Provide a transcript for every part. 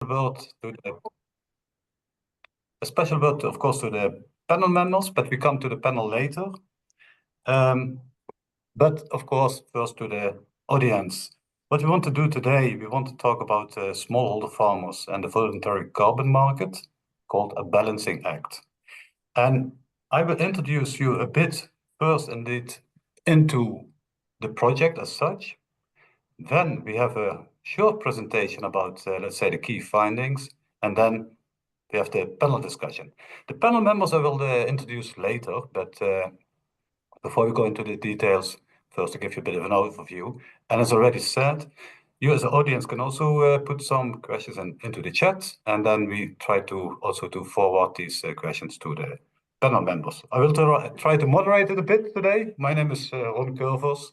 word to a special word, of course, to the panel members, but we come to the panel later. But of course, first to the audience. What we want to do today, we want to talk about smallholder farmers and the voluntary carbon market, called a balancing act. And I will introduce you a bit first indeed into the project as such. Then we have a short presentation about, let's say, the key findings, and then we have the panel discussion. The panel members I will introduce later, but before we go into the details, first to give you a bit of an overview. And as already said, you as an audience can also put some questions into the chat, and then we try to also to forward these questions to the panel members. I will try to moderate it a bit today. My name is Ron Curvers,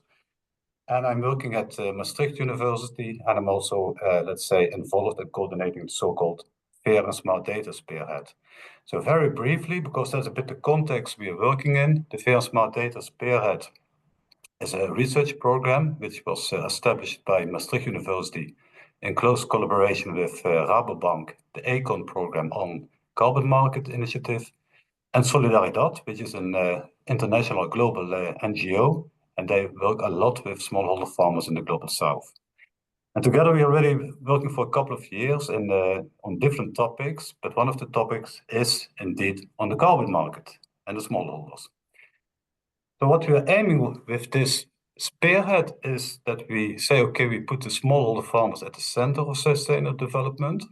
and I'm working at Maastricht University, and I'm also, let's say, involved in coordinating the so-called Fair and Smart Data Spearhead. So very briefly, because that's a bit the context we are working in, the Fair and Smart Data Spearhead is a research program which was established by Maastricht University in close collaboration with Rabobank, the ACON program on Carbon Market Initiative, and Solidaridad, which is an international global NGO, and they work a lot with smallholder farmers in the global south. And together we are already working for a couple of years on different topics, but one of the topics is indeed on the carbon market and the smallholders. So what we are aiming with this spearhead is that we say, okay, we put the smallholder farmers at the center of sustainable development.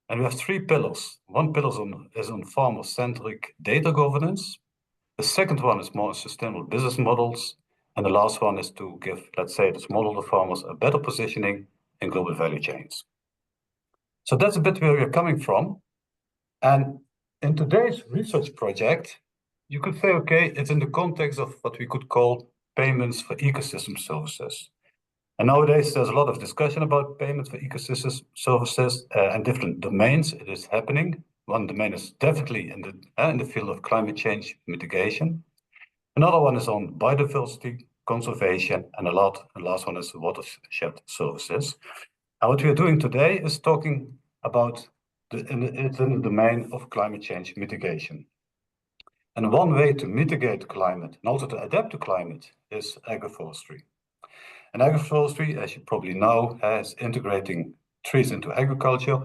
And we have three pillars. One pillar is on farmer-centric data governance. The second one is more sustainable business models. And the last one is to give, let's say, the smallholder farmers a better positioning in global value chains. So that's a bit where we're coming from. And in today's research project, you could say, okay, it's in the context of what we could call payments for ecosystem services. And nowadays, there's a lot of discussion about payments for ecosystem services and different domains. It is happening. One domain is definitely in the field of climate change mitigation. Another one is on biodiversity conservation, and the last one is watershed services. And what we are doing today is talking about it's in the domain of climate change mitigation. And one way to mitigate climate and also to adapt to climate is agroforestry. And agroforestry, as you probably know, is integrating trees into agriculture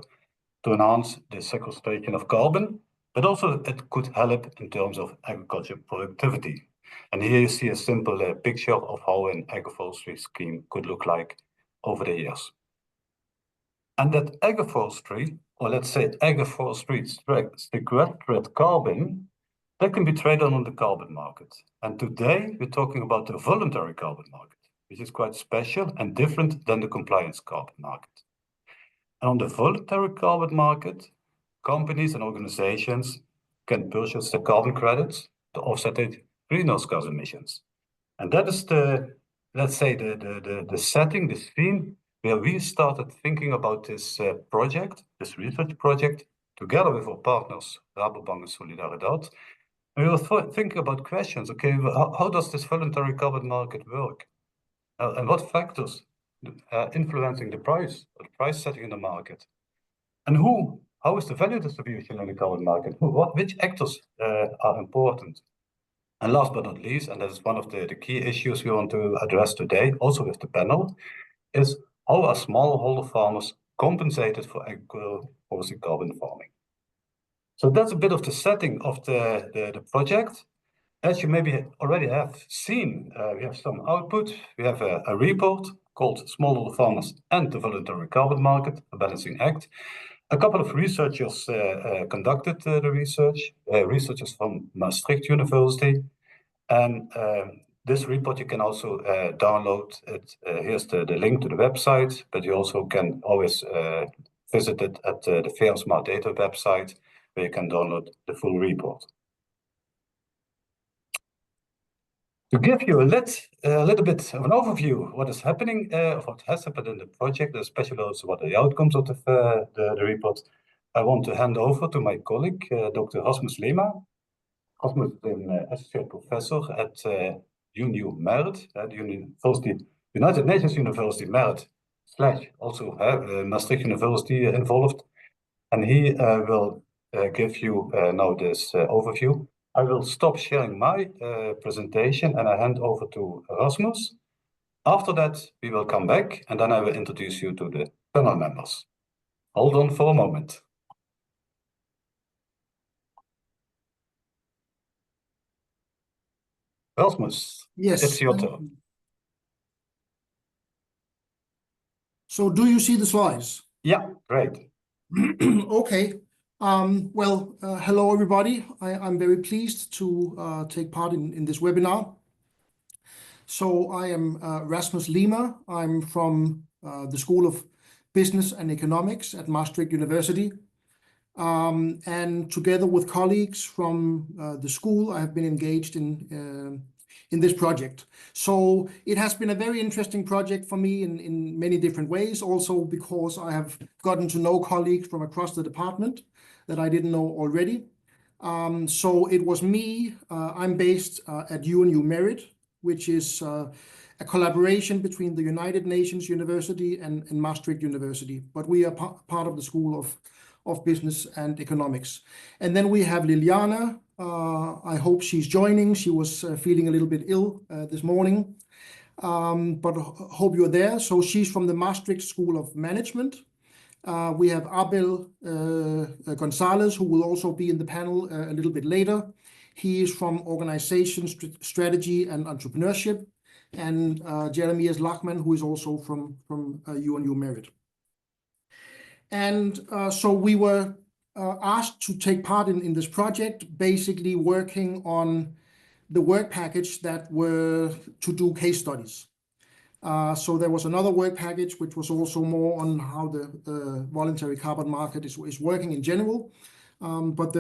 to enhance the sequestration of carbon, but also it could help in terms of agriculture productivity. And here you see a simple picture of how an agroforestry scheme could look like over the years. And that agroforestry, or let's say agroforestry sequestered carbon, that can be traded on the carbon market. And today we're talking about the voluntary carbon market, which is quite special and different than the compliance carbon market. And on the voluntary carbon market, companies and organizations can purchase the carbon credits to offset their greenhouse gas emissions. And that is let's say, the setting, the scene where we started thinking about this project, this research project, together with our partners, Rabobank and Solidaridad. And we were thinking about questions, okay, how does this voluntary carbon market work? And what factors influencing the price setting in the market? And how is the value distribution in the carbon market? Which actors are important? And last but not least, and that is one of the key issues we want to address today, also with the panel, is how are smallholder farmers compensated for agricultural carbon farming? So that's a bit of the setting of the project. As you maybe already have seen, we have some output. We have a report called Smallholder Farmers and the Voluntary Carbon Market, a Balancing Act. A couple of researchers conducted the research, researchers from Maastricht University. And this report you can also download it. Here's the link to the website, but you also can always visit it at the Fair Smart Data website, where you can download the full report. To give you a little bit of an overview of what is happening, of what has happened in the project, especially also what are the outcomes of the report, I want to hand over to my colleague, Dr. Rasmus Lema. Rasmus is an associate professor at UNU Merit, the United Nations University Merit, / also Maastricht University involved. and he will give you now this overview. I will stop sharing my presentation and I hand over to Rasmus. After that, we will come back and then I will introduce you to the panel members. Hold on for a moment. Rasmus, yes, it's your turn. So do you see the slides? Yeah, great. Okay. Well, hello, everybody. I'm very pleased to take part in this webinar. So I am Rasmus Lima. I'm from the School of Business and Economics at Maastricht University. And together with colleagues from the school, I have been engaged in this project. So it has been a very interesting project for me in many different ways, also because I have gotten to know colleagues from across the department that I didn't know already. So it was me, I'm based at UNU Merit, which is a collaboration between the United Nations University and Maastricht University, but we are part of the School of Business and Economics. And then we have Liliana. I hope she's joining. She was feeling a little bit ill this morning, but hope you're there. So she's from the Maastricht School of Management. We have Abel Gonzalez, who will also be in the panel a little bit later. He is from Organization Strategy and Entrepreneurship. And Jeremias Lachman, who is also from UNU Merit. And so we were asked to take part in this project, basically working on the work package that were to do case studies. So there was another work package, which was also more on how the voluntary carbon market is working in general. But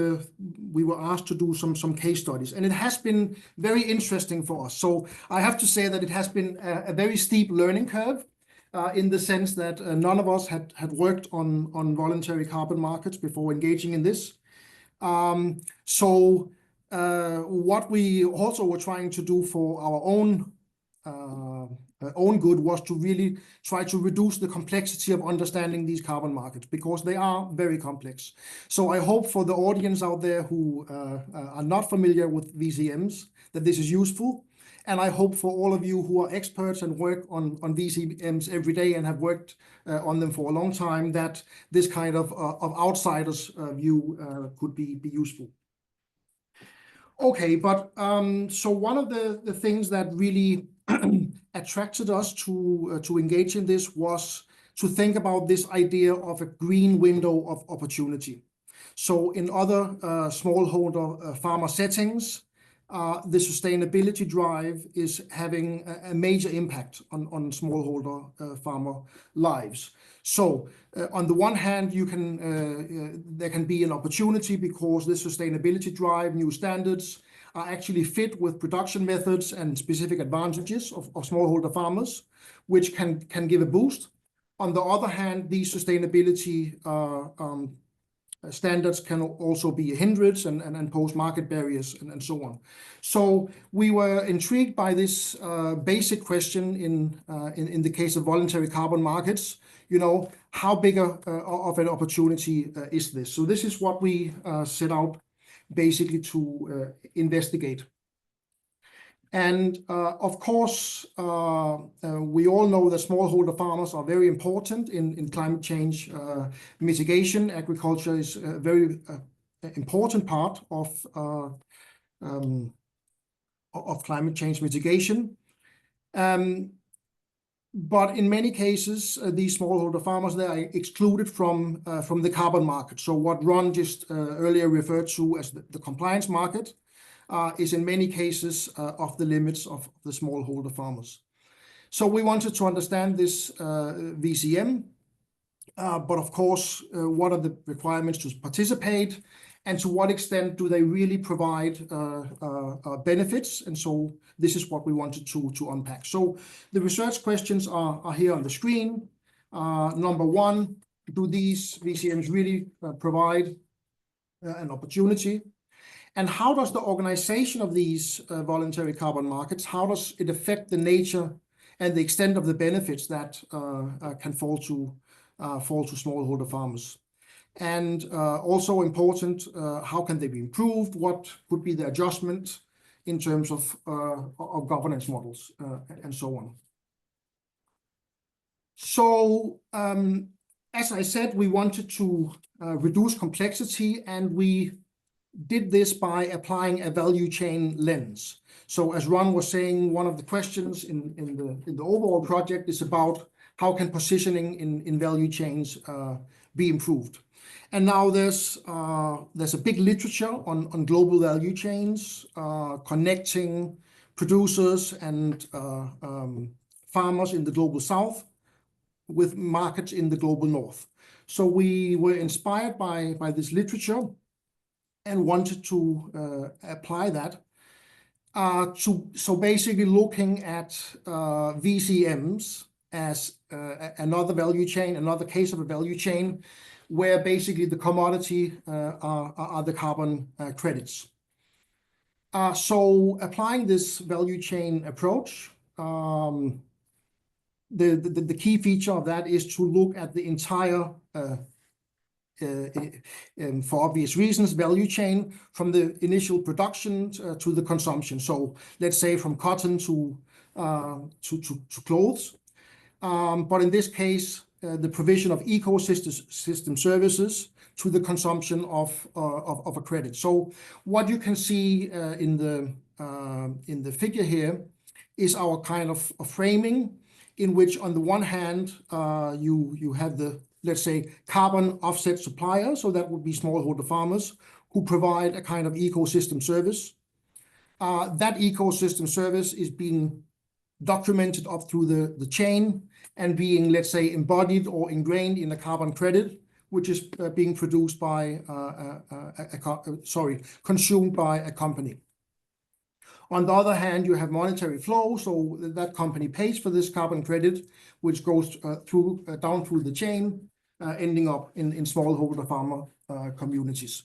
we were asked to do some case studies, and it has been very interesting for us. So I have to say that it has been a very steep learning curve. In the sense that none of us had worked on voluntary carbon markets before engaging in this. So what we also were trying to do for our own good was to really try to reduce the complexity of understanding these carbon markets, because they are very complex. So I hope for the audience out there who are not familiar with VCMs that this is useful. And I hope for all of you who are experts and work on VCMs every day and have worked on them for a long time, that this kind of outsider's view could be useful. Okay, but so one of the things that really attracted us to engage in this was to think about this idea of a green window of opportunity. So in other smallholder farmer settings, the sustainability drive is having a major impact on smallholder farmer lives. So on the one hand, there can be an opportunity because the sustainability drive, new standards, are actually fit with production methods and specific advantages of smallholder farmers, which can give a boost. On the other hand, these sustainability standards can also be a hindrance and pose market barriers and so on. So we were intrigued by this basic question in the case of voluntary carbon markets. You know, how big of an opportunity is this? So this is what we set out basically to investigate. And of course, we all know that smallholder farmers are very important in climate change mitigation. Agriculture is a very important part of climate change mitigation. But in many cases, these smallholder farmers, they are excluded from the carbon market. So what Ron just earlier referred to as the compliance market is in many cases off the limits of the smallholder farmers. So we wanted to understand this VCM, but of course, what are the requirements to participate, and to what extent do they really provide benefits? And so this is what we wanted to unpack. So the research questions are here on the screen. Number one, do these VCMs really provide an opportunity? And how does the organization of these voluntary carbon markets, how does it affect the nature and the extent of the benefits that can fall to smallholder farmers? And also important, how can they be improved? What could be the adjustment in terms of governance models and so on. So as I said, we wanted to reduce complexity, and we did this by applying a value chain lens. So as Ron was saying, one of the questions in the overall project is about how can positioning in value chains be improved. And now there's a big literature on global value chains, connecting producers and farmers in the global south with markets in the global north. So we were inspired by this literature and wanted to apply that. So basically looking at VCMs as another value chain, another case of a value chain, where basically the commodity are the carbon credits. So applying this value chain approach, the key feature of that is to look at the entire, for obvious reasons, value chain from the initial production to the consumption. So let's say from cotton to clothes. But in this case, the provision of ecosystem services to the consumption of a credit. So what you can see in the figure here is our kind of framing, in which on the one hand you have the, let's say, carbon offset supplier. So that would be smallholder farmers who provide a kind of ecosystem service. That ecosystem service is being documented up through the chain and being, let's say, embodied or ingrained in a carbon credit, which is being produced by, consumed by a company. On the other hand, you have monetary flow, so that company pays for this carbon credit, which goes down through the chain, ending up in smallholder farmer communities.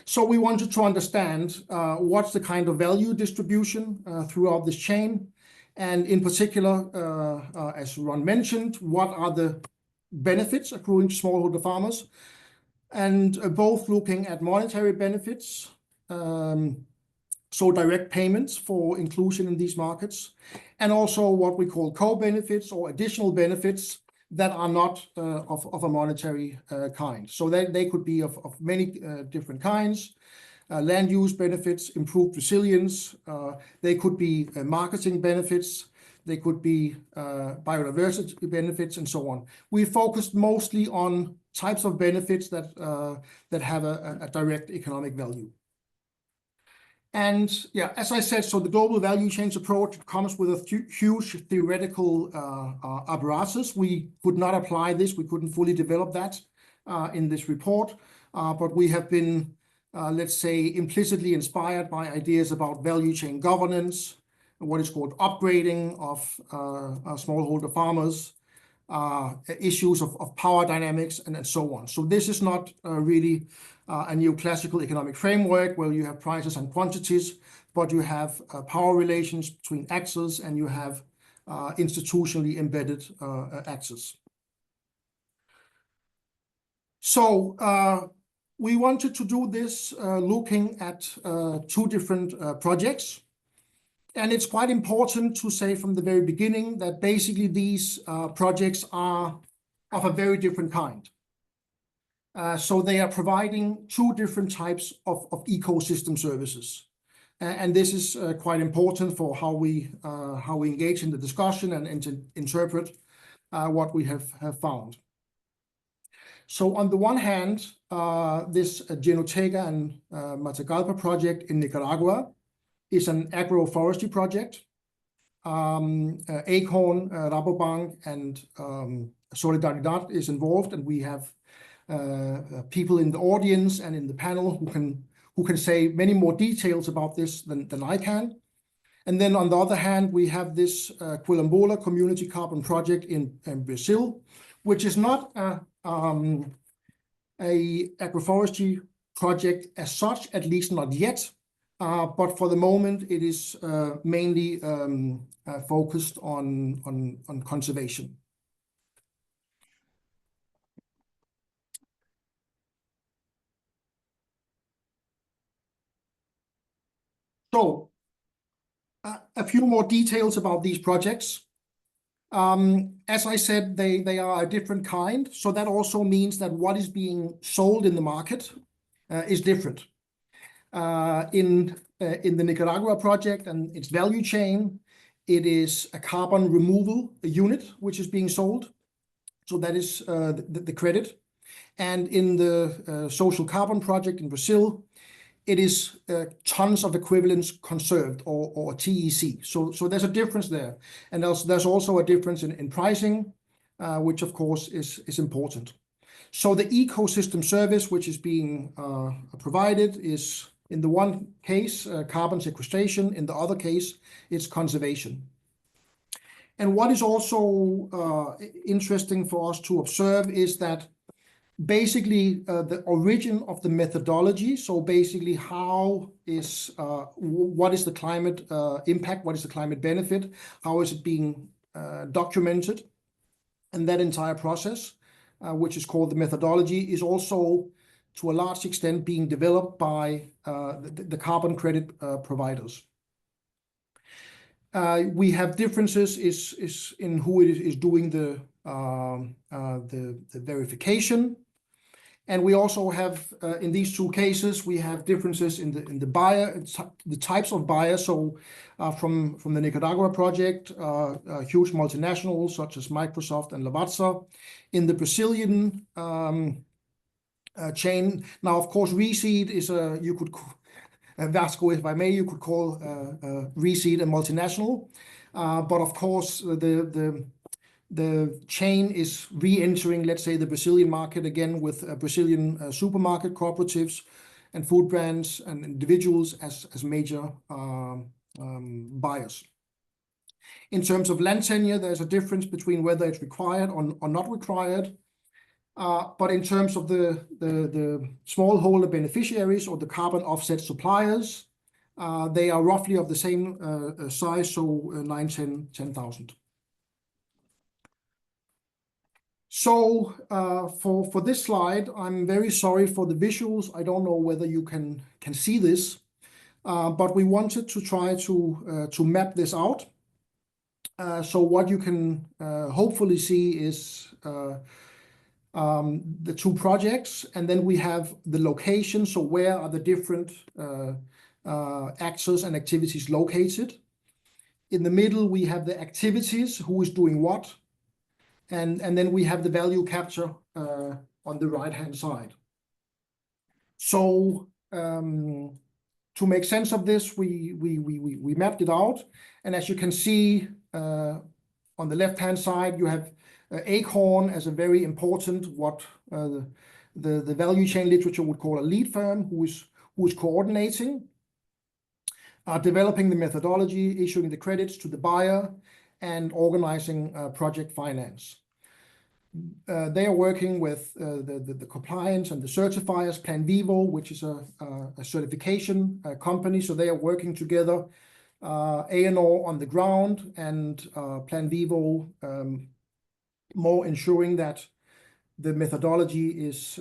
So we wanted to understand what's the kind of value distribution throughout this chain, and in particular, as Ron mentioned, what are the benefits accruing to smallholder farmers, and both looking at monetary benefits, so direct payments for inclusion in these markets, and also what we call co-benefits or additional benefits that are not of a monetary kind. So they could be of many different kinds. Land use benefits, improved resilience. They could be marketing benefits. They could be biodiversity benefits, and so on. We focused mostly on types of benefits that have a direct economic value. And yeah, as I said, so the global value chains approach comes with a huge theoretical apparatus. We could not apply this. We couldn't fully develop that in this report. But we have been, let's say, implicitly inspired by ideas about value chain governance, what is called upgrading of smallholder farmers, issues of power dynamics, and so on. So this is not really a neoclassical economic framework where you have prices and quantities, but you have power relations between actors, and you have institutionally embedded actors. So we wanted to do this looking at two different projects. And it's quite important to say from the very beginning that basically these projects are of a very different kind. So they are providing two different types of ecosystem services. And this is quite important for how we engage in the discussion and to interpret what we have found. So on the one hand, this Genotega and Matagalpa project in Nicaragua is an agroforestry project. Acorn, Rabobank, and Solidaridad is involved, and we have people in the audience and in the panel who can say many more details about this than I can. And then on the other hand, we have this Quilombola Community Carbon Project in Brazil, which is not a agroforestry project as such, at least not yet. But for the moment, it is mainly focused on conservation. So a few more details about these projects. As I said, they are a different kind. So that also means that what is being sold in the market is different. In the Nicaragua project and its value chain, it is a carbon removal unit which is being sold. So that is the credit. And in the social carbon project in Brazil, it is tons of equivalents conserved, or TEC. So there's a difference there. And there's also a difference in pricing, which of course is important. So the ecosystem service which is being provided is, in the one case, carbon sequestration. In the other case, it's conservation. And what is also interesting for us to observe is that basically the origin of the methodology, so basically what is the climate impact, what is the climate benefit, how is it being documented, and that entire process, which is called the methodology, is also to a large extent being developed by the carbon credit providers. We have differences is in who is doing the verification. And we also have, in these two cases, we have differences in the buyer, the types of buyers. So from the Nicaragua project, huge multinationals such as Microsoft and Lavazza. In the Brazilian chain, now of course reseed is you could Vasco, if I may, you could call reseed a multinational, but of course the chain is re-entering, let's say, the Brazilian market again with Brazilian supermarket cooperatives and food brands and individuals as major buyers. In terms of land tenure, there's a difference between whether it's required or not required. But in terms of the smallholder beneficiaries or the carbon offset suppliers, they are roughly of the same size, so 10,000. So for this slide, I'm very sorry for the visuals. I don't know whether you can see this, but we wanted to try to map this out. So what you can hopefully see is the two projects, and then we have the location. So where are the different actors and activities located? In the middle, we have the activities, who is doing what. And then we have the value capture on the right-hand side. So to make sense of this, we mapped it out. And as you can see on the left-hand side, you have Acorn as a very important, what the value chain literature would call a lead firm, who is coordinating, developing the methodology, issuing the credits to the buyer, and organizing project finance. They are working with the compliance and the certifiers, Plan Vivo, which is a certification company. So they are working together, A&O on the ground, and Plan Vivo more ensuring that the methodology is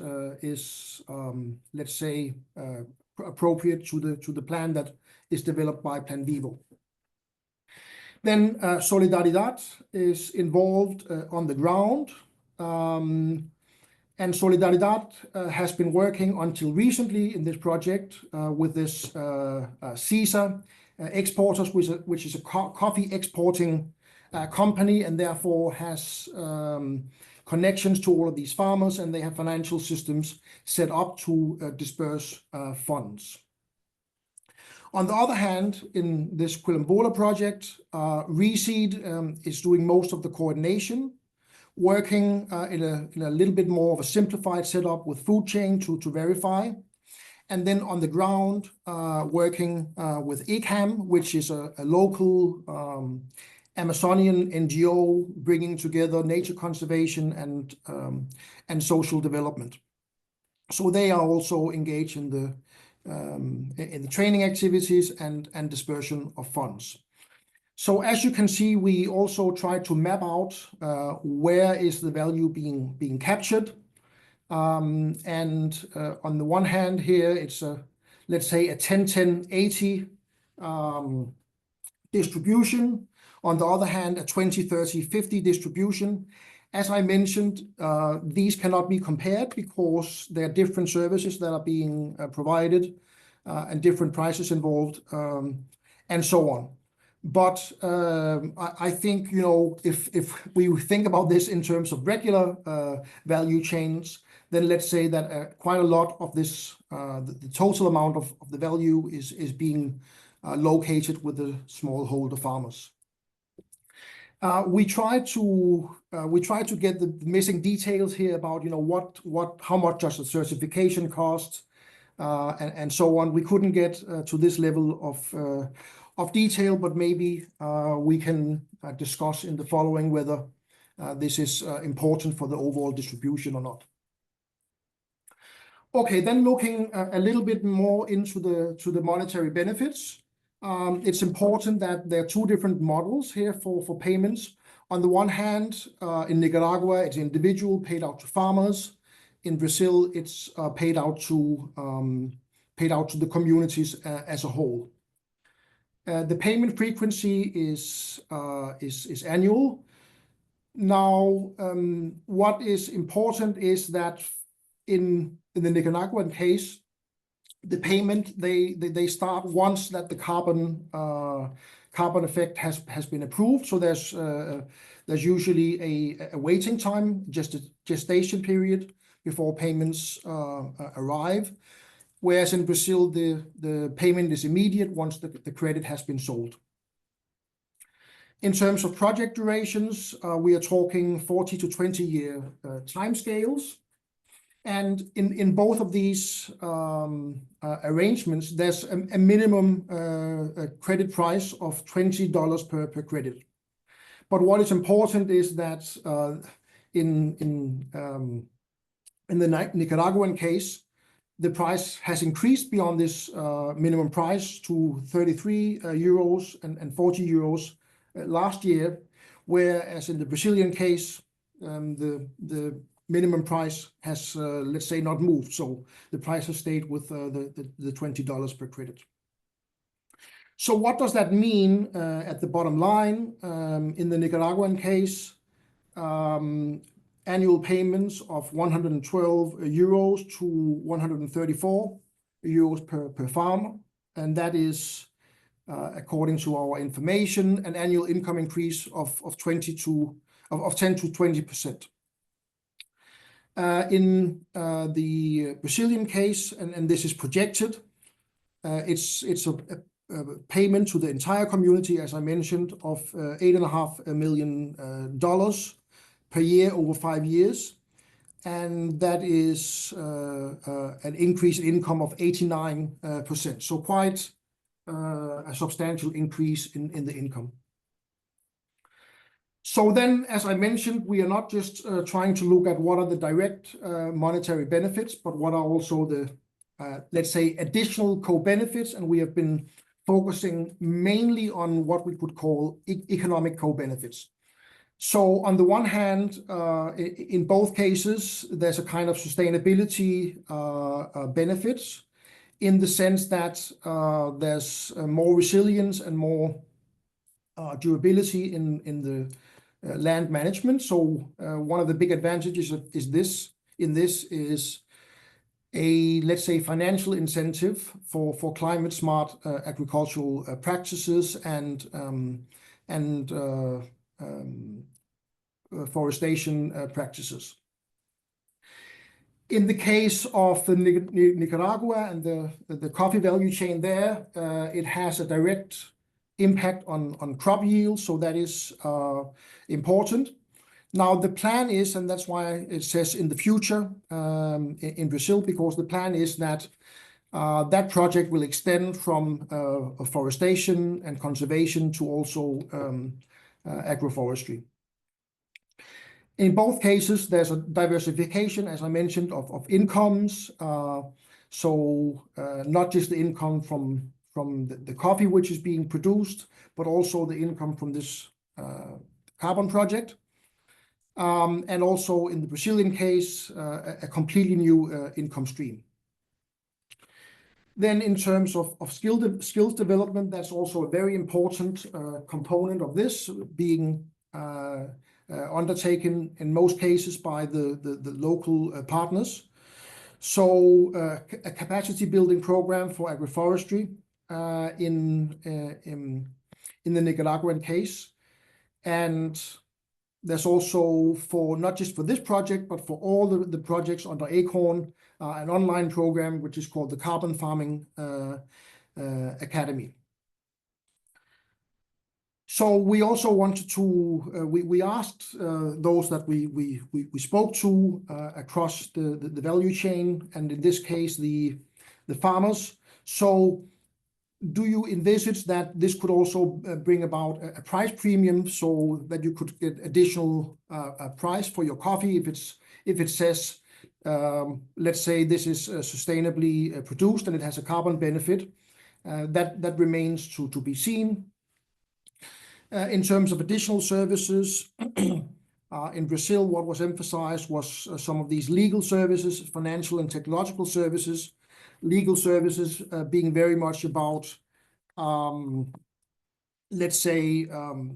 let's say, appropriate to the plan that is developed by Plan Vivo. Then Solidaridad is involved on the ground. And Solidaridad has been working until recently in this project with this CISA Exporters, which is a coffee exporting company, and therefore has connections to all of these farmers, and they have financial systems set up to disperse funds. On the other hand, in this Quilombola project, Reseed is doing most of the coordination, working in a little bit more of a simplified setup with food chain to verify. And then on the ground, working with ICAM, which is a local Amazonian NGO bringing together nature conservation and social development. So they are also engaged in the training activities and dispersion of funds. So as you can see, we also try to map out where is the value being captured. And on the one hand here, it's let's say a 10-10-80 distribution. On the other hand, a 20, 30, 50 distribution. As I mentioned, these cannot be compared because there are different services that are being provided and different prices involved, and so on. But I think, if we think about this in terms of regular value chains, then let's say that quite a lot of this, the total amount of the value is being located with the smallholder farmers. We try to get the missing details here about how much does the certification cost, and so on. We couldn't get to this level of detail, but maybe we can discuss in the following whether this is important for the overall distribution or not. Okay, then looking a little bit more into the monetary benefits. It's important that there are two different models here for payments. On the one hand, in Nicaragua, it's individual paid out to farmers. In Brazil, it's paid out to the communities as a whole. The payment frequency is annual. Now, what is important is that in the Nicaraguan case, the payment they start once that the carbon effect has been approved. So there's usually a waiting time, just a gestation period before payments arrive. Whereas in Brazil, the payment is immediate once the credit has been sold. In terms of project durations, we are talking 40 to 20 year timescales. And in both of these arrangements, there's a minimum credit price of $20 per credit. But what is important is that in the Nicaraguan case, the price has increased beyond this minimum price to 33 euros and 40 euros last year, whereas in the Brazilian case, the minimum price has, let's say, not moved. So the price has stayed with the $20 per credit. So what does that mean at the bottom line? In the Nicaraguan case, annual payments of 112 euros to 134 euros per farmer. And that is, according to our information, an annual income increase of 10 to 20%. In the Brazilian case, and this is projected, it's a payment to the entire community, as I mentioned, of $8.5 million per year over 5 years. And that is an increase in income of 89%. So quite a substantial increase in the income. So then, as I mentioned, we are not just trying to look at what are the direct monetary benefits, but what are also the, let's say, additional co-benefits. And we have been focusing mainly on what we could call economic co-benefits. So on the one hand, in both cases, there's a kind of sustainability benefits in the sense that there's more resilience and more durability in the land management. So one of the big advantages is a, let's say, financial incentive for climate smart agricultural practices and forestation practices. In the case of the Nicaragua and the coffee value chain there, it has a direct impact on crop yield, so that is important. Now the plan is, and that's why it says in the future in Brazil, because the plan is that that project will extend from forestation and conservation to also agroforestry. In both cases, there's a diversification, as I mentioned, of incomes. So not just the income from the coffee which is being produced, but also the income from this carbon project. And also in the Brazilian case, a completely new income stream. Then in terms of skills development, that's also a very important component of this, being undertaken in most cases by the local partners. So a capacity building program for agroforestry in the Nicaraguan case. And there's also, for not just for this project, but for all the projects under ACORN, an online program which is called the Carbon Farming Academy. So we also wanted to, we asked those that we spoke to across the value chain, and in this case, the farmers. So do you envisage that this could also bring about a price premium so that you could get additional price for your coffee if it says, let's say this is sustainably produced and it has a carbon benefit? That remains to be seen. In terms of additional services, in Brazil, what was emphasized was some of these legal services, financial and technological services. Legal services being very much about, let's say,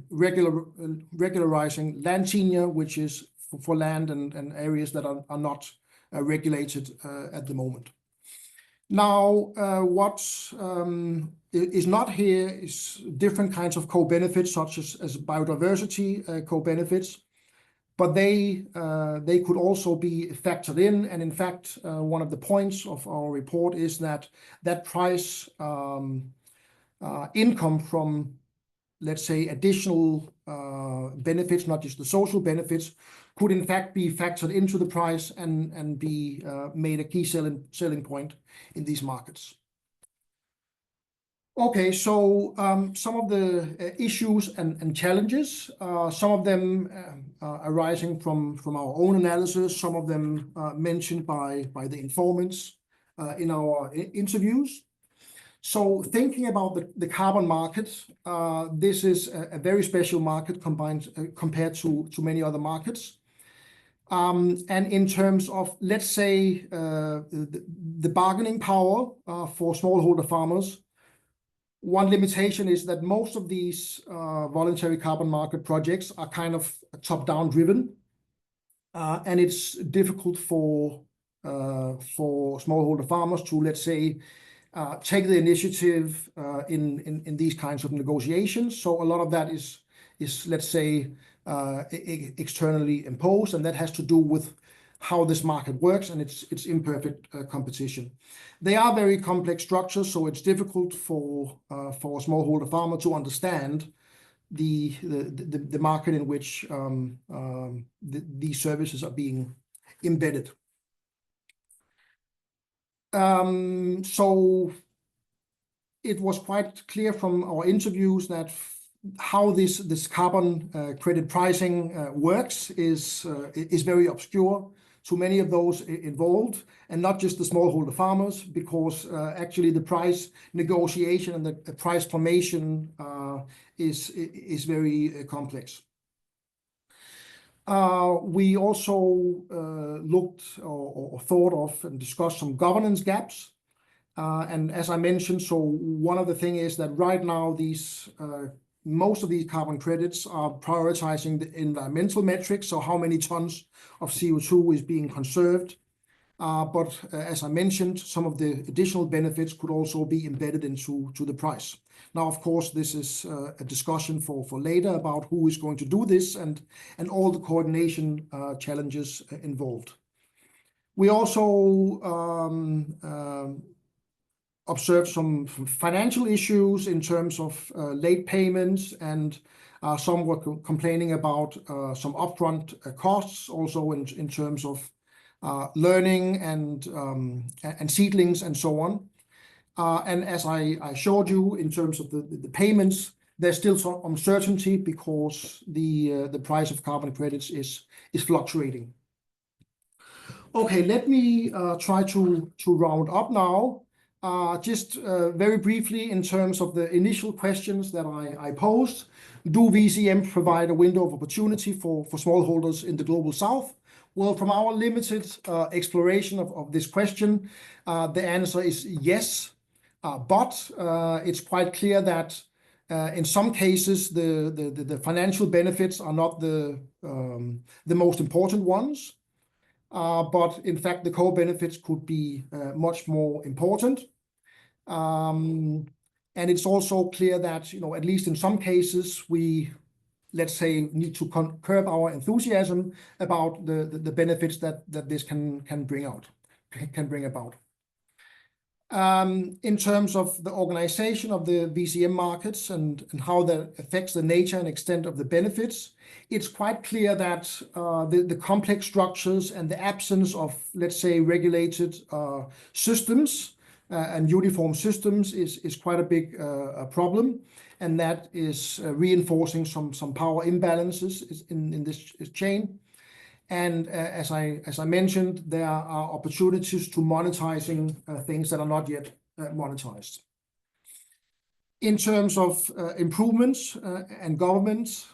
regularizing land tenure, which is for land and areas that are not regulated at the moment. Now, what is not here is different kinds of co-benefits, such as biodiversity co-benefits, but they could also be factored in. And in fact, one of the points of our report is that price income from, let's say, additional benefits, not just the social benefits, could in fact be factored into the price and be made a key selling point in these markets. Okay, so some of the issues and challenges, some of them arising from our own analysis, some of them mentioned by the informants in our interviews. So thinking about the carbon market, this is a very special market compared to many other markets. And in terms of, let's say, the bargaining power for smallholder farmers, one limitation is that most of these voluntary carbon market projects are kind of top-down driven, and it's difficult for smallholder farmers to, let's say, take the initiative in these kinds of negotiations. So a lot of that is let's say, externally imposed, and that has to do with how this market works and its imperfect competition. They are very complex structures, so it's difficult for a smallholder farmer to understand the market in which these services are being embedded. So it was quite clear from our interviews that how this carbon credit pricing works is very obscure to many of those involved, and not just the smallholder farmers, because actually the price negotiation and the price formation is very complex. We also looked or thought of and discussed some governance gaps. And as I mentioned, so one of the things is that right now most of these carbon credits are prioritizing the environmental metrics, so how many tons of CO2 is being conserved. But as I mentioned, some of the additional benefits could also be embedded into the price. Now, of course, this is a discussion for later about who is going to do this and all the coordination challenges involved. We also observed some financial issues in terms of late payments, and some were complaining about some upfront costs, also in terms of learning and seedlings and so on. And as I showed you in terms of the payments, there's still some uncertainty because the price of carbon credits is fluctuating. Okay, let me try to round up now. Just very briefly in terms of the initial questions that I posed. Do VCM provide a window of opportunity for smallholders in the Global South? Well, from our limited exploration of this question, the answer is yes. But it's quite clear that in some cases the financial benefits are not the most important ones. But in fact, the co-benefits could be much more important. And it's also clear that, at least in some cases, we, let's say, need to curb our enthusiasm about the benefits that this can bring about. In terms of the organization of the VCM markets and how that affects the nature and extent of the benefits, it's quite clear that the complex structures and the absence of, let's say, regulated systems and uniform systems is quite a big problem, and that is reinforcing some power imbalances in this chain. And as I mentioned, there are opportunities to monetizing things that are not yet monetized. In terms of improvements and governance,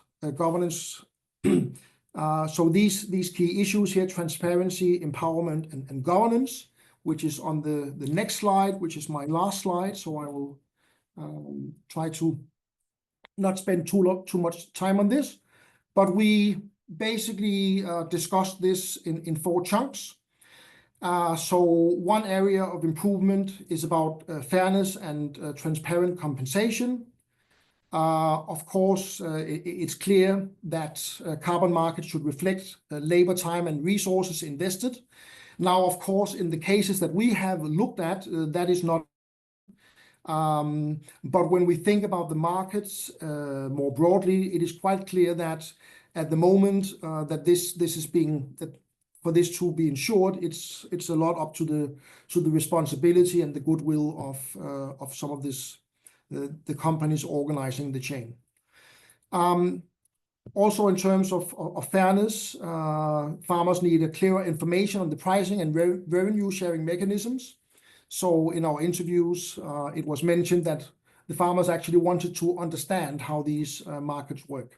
so these key issues here: transparency, empowerment, and governance, which is on the next slide, which is my last slide. So I will try to not spend too much time on this, but we basically discussed this in 4 chunks. So one area of improvement is about fairness and transparent compensation. Of course, it's clear that carbon markets should reflect labor, time, and resources invested. Now, of course, in the cases that we have looked at, that is not. But when we think about the markets more broadly, it is quite clear that at the moment that for this to be ensured, it's a lot up to the responsibility and the goodwill of some of the companies organizing the chain. Also, in terms of fairness, farmers need a clearer information on the pricing and revenue sharing mechanisms. So in our interviews, it was mentioned that the farmers actually wanted to understand how these markets work.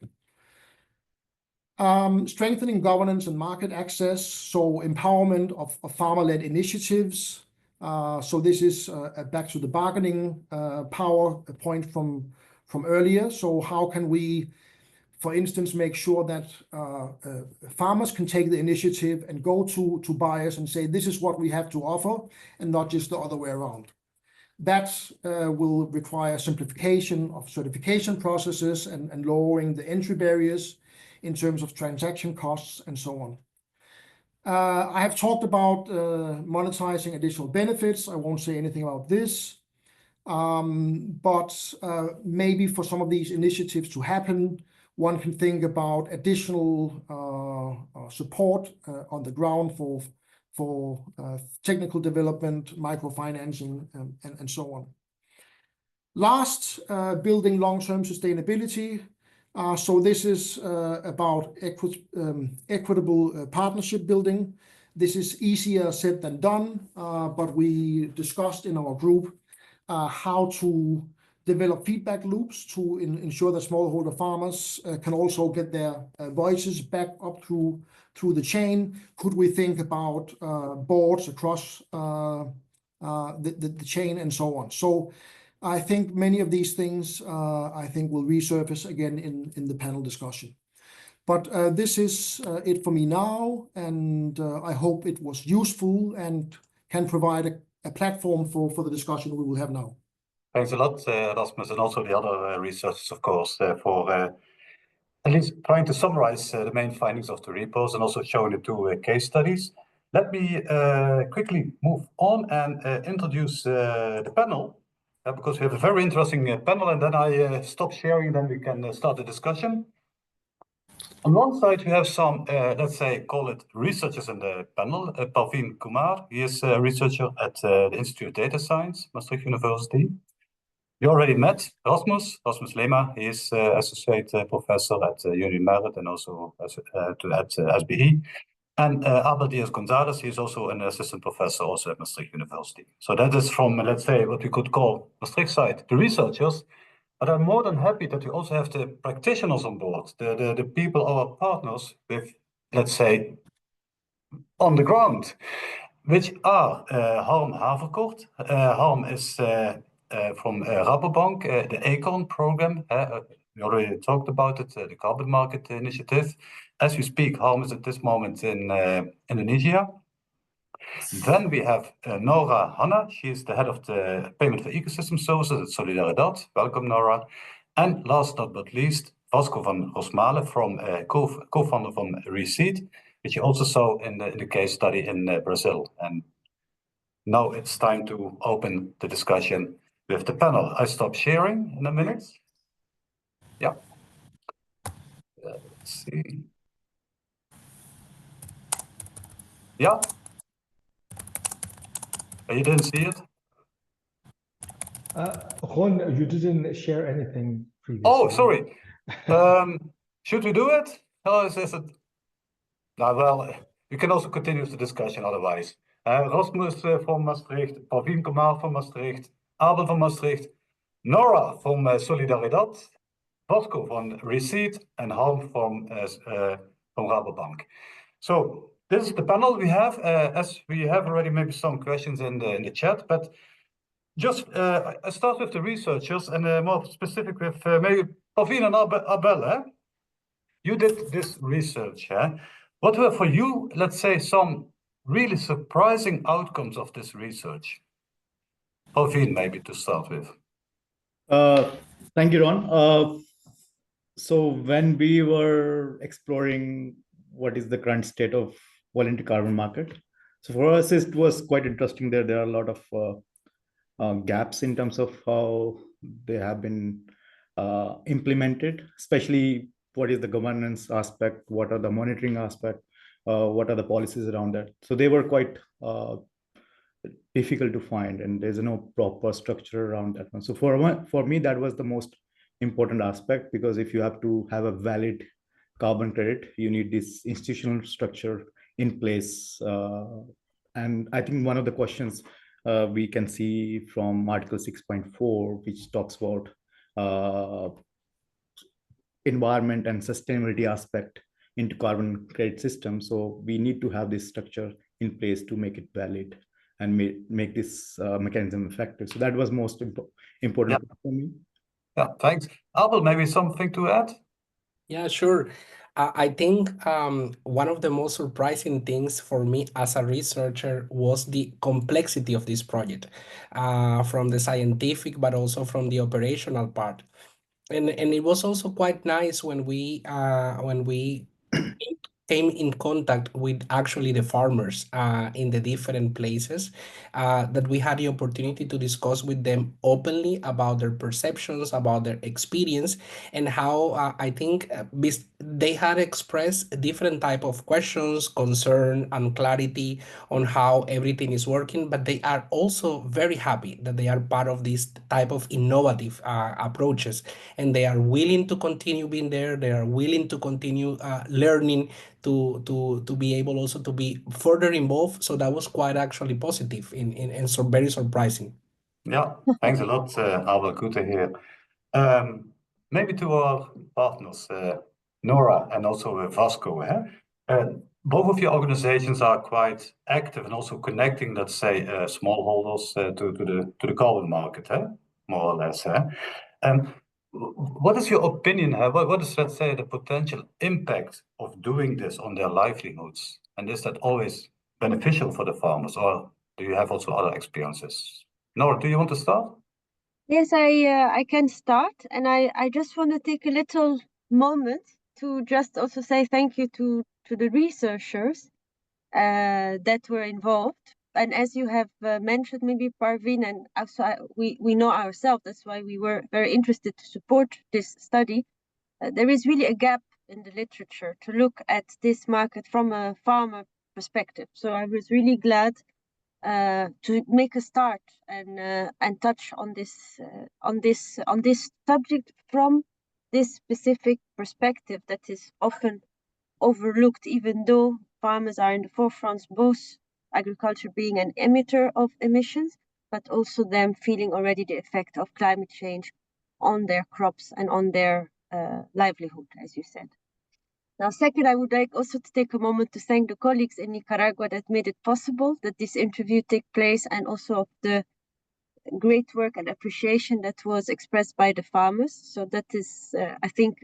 Strengthening governance and market access, so empowerment of farmer-led initiatives. So this is back to the bargaining power point from earlier. So how can we, for instance, make sure that farmers can take the initiative and go to buyers and say, this is what we have to offer, and not just the other way around. That will require simplification of certification processes and lowering the entry barriers in terms of transaction costs and so on. I have talked about monetizing additional benefits. I won't say anything about this. But maybe for some of these initiatives to happen, one can think about additional support on the ground for technical development, microfinancing, and so on. Last, building long-term sustainability. So this is about equitable partnership building. This is easier said than done, but we discussed in our group how to develop feedback loops to ensure that smallholder farmers can also get their voices back up through the chain. Could we think about boards across the chain and so on? So I think many of these things will resurface again in the panel discussion. But this is it for me now, and I hope it was useful and can provide a platform for the discussion we will have now. Thanks a lot, Rasmus, and also the other researchers, of course, for at least trying to summarize the main findings of the reports and also showing the 2 case studies. Let me quickly move on and introduce the panel, because we have a very interesting panel, and then I stop sharing, then we can start the discussion. On one side, we have some, let's say, call it researchers in the panel. Parveen Kumar, he is a researcher at the Institute of Data Science, Maastricht University. You already met Rasmus Lema. He is associate professor at Uni Merit and also at SBE. And Abel Diaz-Gonzalez, he is also an assistant professor also at Maastricht University. So that is from, let's say, what we could call Maastricht side, the researchers. But I'm more than happy that we also have the practitioners on board, the people, our partners with, let's say, on the ground, which are Harm Haverkort. Harm is from Rabobank, the ACON program. We already talked about it, the carbon market initiative. As we speak, Harm is at this moment in Indonesia. Then we have Nora Hanna. She is the head of the Payment for Ecosystem Services at Solidaridad. Welcome, Nora. And last but not least, Vasco van Rosmalen, from co-founder from Reseed, which you also saw in the case study in Brazil. And now it's time to open the discussion with the panel. I stop sharing in a minute. Yeah. Let's see. Yeah. You didn't see it? Ron, you didn't share anything previously. Oh, sorry. Should we do it? Oh, is it? Nou, well, you can also continue the discussion otherwise. Rasmus from Maastricht, Pavien Kamal from Maastricht, Abel from Maastricht, Nora from Solidaridad, Vasco from Reseed, and Harm from Rabobank. So this is the panel we have. As we have already maybe some questions in the chat, but just I start with the researchers and more specific with maybe Pavien and Abel. You did this research. What were for you, let's say, some really surprising outcomes of this research? Pavien, maybe to start with. Thank you, Ron. So when we were exploring what is the current state of voluntary carbon market, so for us it was quite interesting. There are a lot of gaps in terms of how they have been implemented, especially what is the governance aspect, what are the monitoring aspect, what are the policies around that. So they were quite difficult to find, and there's no proper structure around that one. So for me, that was the most important aspect, because if you have to have a valid carbon credit, you need this institutional structure in place. And I think one of the questions we can see from Article 6.4, which talks about environment and sustainability aspect into carbon credit system. So we need to have this structure in place to make it valid and make this mechanism effective. So that was most important for me. Yeah, thanks. Abel, maybe something to add? Yeah, sure. I think one of the most surprising things for me as a researcher was the complexity of this project, from the scientific, but also from the operational part. And it was also quite nice when we came in contact with actually the farmers in the different places, that we had the opportunity to discuss with them openly about their perceptions, about their experience, and how I think they had expressed different type of questions, concern, and clarity on how everything is working, but they are also very happy that they are part of this type of innovative approaches, and they are willing to continue being there. They are willing to continue learning, to be able also to be further involved. So that was quite actually positive and so very surprising. Yeah, thanks a lot, Abel. Good to hear. Maybe to our partners, Nora and also Vasco. Both of your organizations are quite active and also connecting, let's say, smallholders to the carbon market, more or less. What is your opinion? What is, let's say, the potential impact of doing this on their livelihoods? And is that always beneficial for the farmers, or do you have also other experiences? Nora, do you want to start? Yes, I can start, and I just want to take a little moment to just also say thank you to the researchers that were involved. And as you have mentioned, maybe Parveen, and also we know ourselves, that's why we were very interested to support this study. There is really a gap in the literature to look at this market from a farmer perspective. So I was really glad to make a start and touch on this subject from this specific perspective that is often overlooked, even though farmers are in the forefront, both agriculture being an emitter of emissions, but also them feeling already the effect of climate change on their crops and on their livelihood, as you said. Now, second, I would like also to take a moment to thank the colleagues in Nicaragua that made it possible that this interview take place, and also the great work and appreciation that was expressed by the farmers. So that is, I think,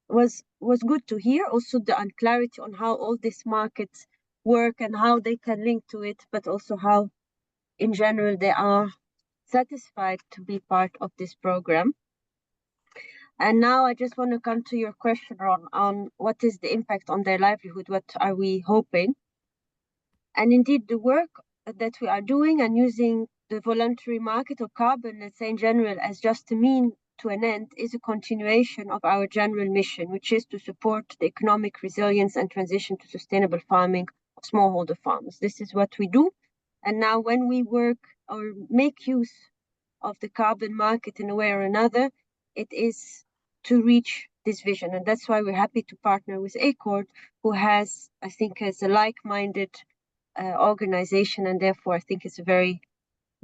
was good to hear. Also the unclarity on how all these markets work and how they can link to it, but also how in general they are satisfied to be part of this program. And now I just want to come to your question on what is the impact on their livelihood, what are we hoping? And indeed the work that we are doing and using the voluntary market or carbon, let's say in general, as just a mean to an end is a continuation of our general mission, which is to support the economic resilience and transition to sustainable farming of smallholder farmers. This is what we do. And now when we work or make use of the carbon market in a way or another, it is to reach this vision. And that's why we're happy to partner with ACORD, who has, I think, has a like-minded organization, and therefore I think it's a very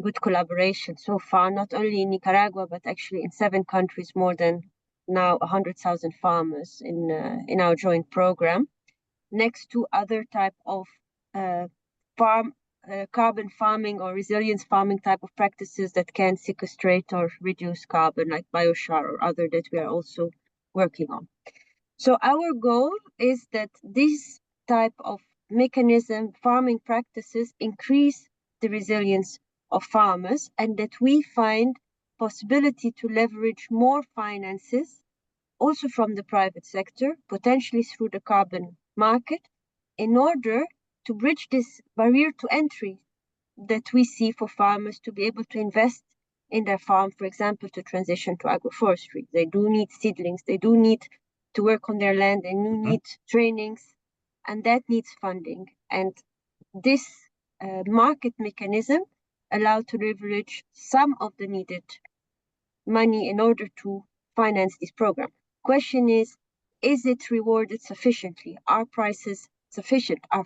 good collaboration so far, not only in Nicaragua, but actually in 7 countries, more than now 100,000 farmers in our joint program, next to other type of carbon farming or resilience farming type of practices that can sequestrate or reduce carbon, like biochar or other that we are also working on. So our goal is that this type of mechanism, farming practices, increase the resilience of farmers, and that we find possibility to leverage more finances, also from the private sector, potentially through the carbon market, in order to bridge this barrier to entry that we see for farmers to be able to invest in their farm, for example, to transition to agroforestry. They do need seedlings, they do need to work on their land, they need trainings, and that needs funding. And this market mechanism allowed to leverage some of the needed money in order to finance this program. Question is it rewarded sufficiently? Are prices sufficient? Are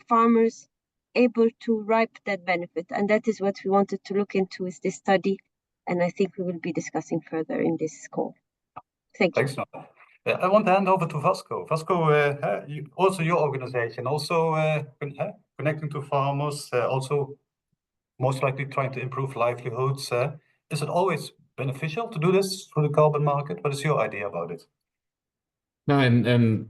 farmers able to reap that benefit? And that is what we wanted to look into with this study. And I think we will be discussing further in this call. Thank you. Thanks, Nora. I want to hand over to Vasco. Vasco, also your organization, also connecting to farmers, also most likely trying to improve livelihoods. Is it always beneficial to do this through the carbon market? What is your idea about it? No, and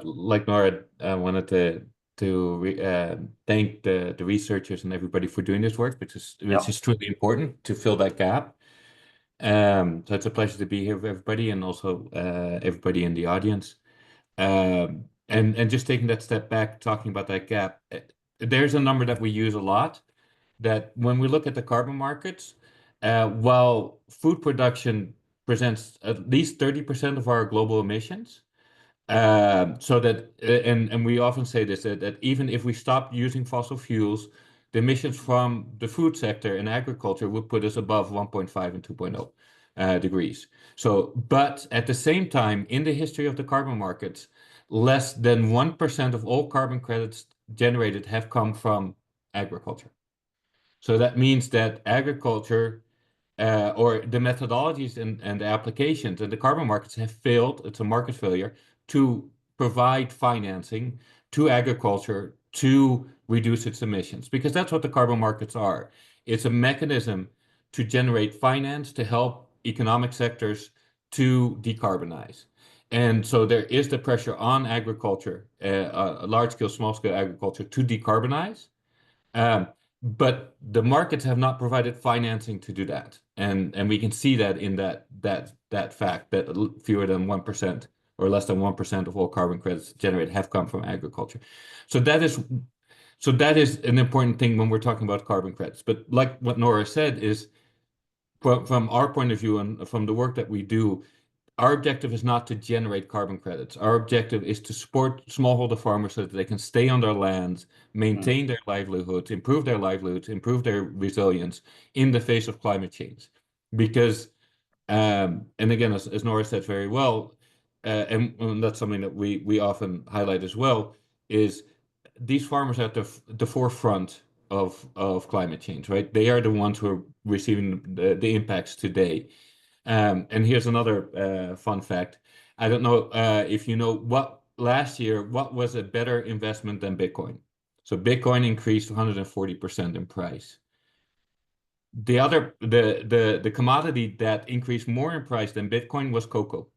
like Nora, I wanted to thank the researchers and everybody for doing this work, which is truly important to fill that gap. So it's a pleasure to be here with everybody, and also everybody in the audience. And just taking that step back, talking about that gap, there's a number that we use a lot, that when we look at the carbon markets, while food production presents at least 30% of our global emissions, so that and we often say this, that even if we stop using fossil fuels, the emissions from the food sector and agriculture would put us above 1.5 and 2.0 degrees. So, but at the same time, in the history of the carbon markets, less than 1% of all carbon credits generated have come from agriculture. So that means that agriculture or the methodologies and the applications and the carbon markets have failed. It's a market failure to provide financing to agriculture to reduce its emissions, because that's what the carbon markets are. It's a mechanism to generate finance to help economic sectors to decarbonize. And so there is the pressure on agriculture, large-scale, small-scale agriculture, to decarbonize. But the markets have not provided financing to do that. And we can see that in that fact that fewer than 1% or less than 1% of all carbon credits generated have come from agriculture. So that is an important thing when we're talking about carbon credits. But like what Nora said, is from our point of view and from the work that we do, our objective is not to generate carbon credits. Our objective is to support smallholder farmers so that they can stay on their lands, maintain their livelihoods, improve their resilience in the face of climate change. Because, and again, as Nora said very well, and that's something that we often highlight as well, is these farmers are at the forefront of climate change, right? They are the ones who are receiving the impacts today. And here's another fun fact. I don't know if you know, what was a better investment than Bitcoin? So Bitcoin increased 140% in price. the commodity that increased more in price than Bitcoin was cocoa.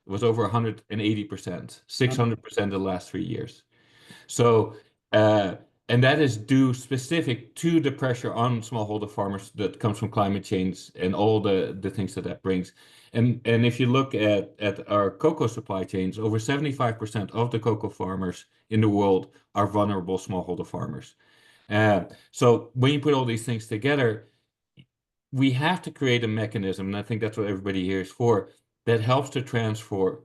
It was over 180%, 600% in the last 3 years. So, and that is due specific to the pressure on smallholder farmers that comes from climate change and all the things that brings. And if you look at our cocoa supply chains, over 75% of the cocoa farmers in the world are vulnerable smallholder farmers. So when you put all these things together, we have to create a mechanism, and I think that's what everybody here is for, that helps to transfer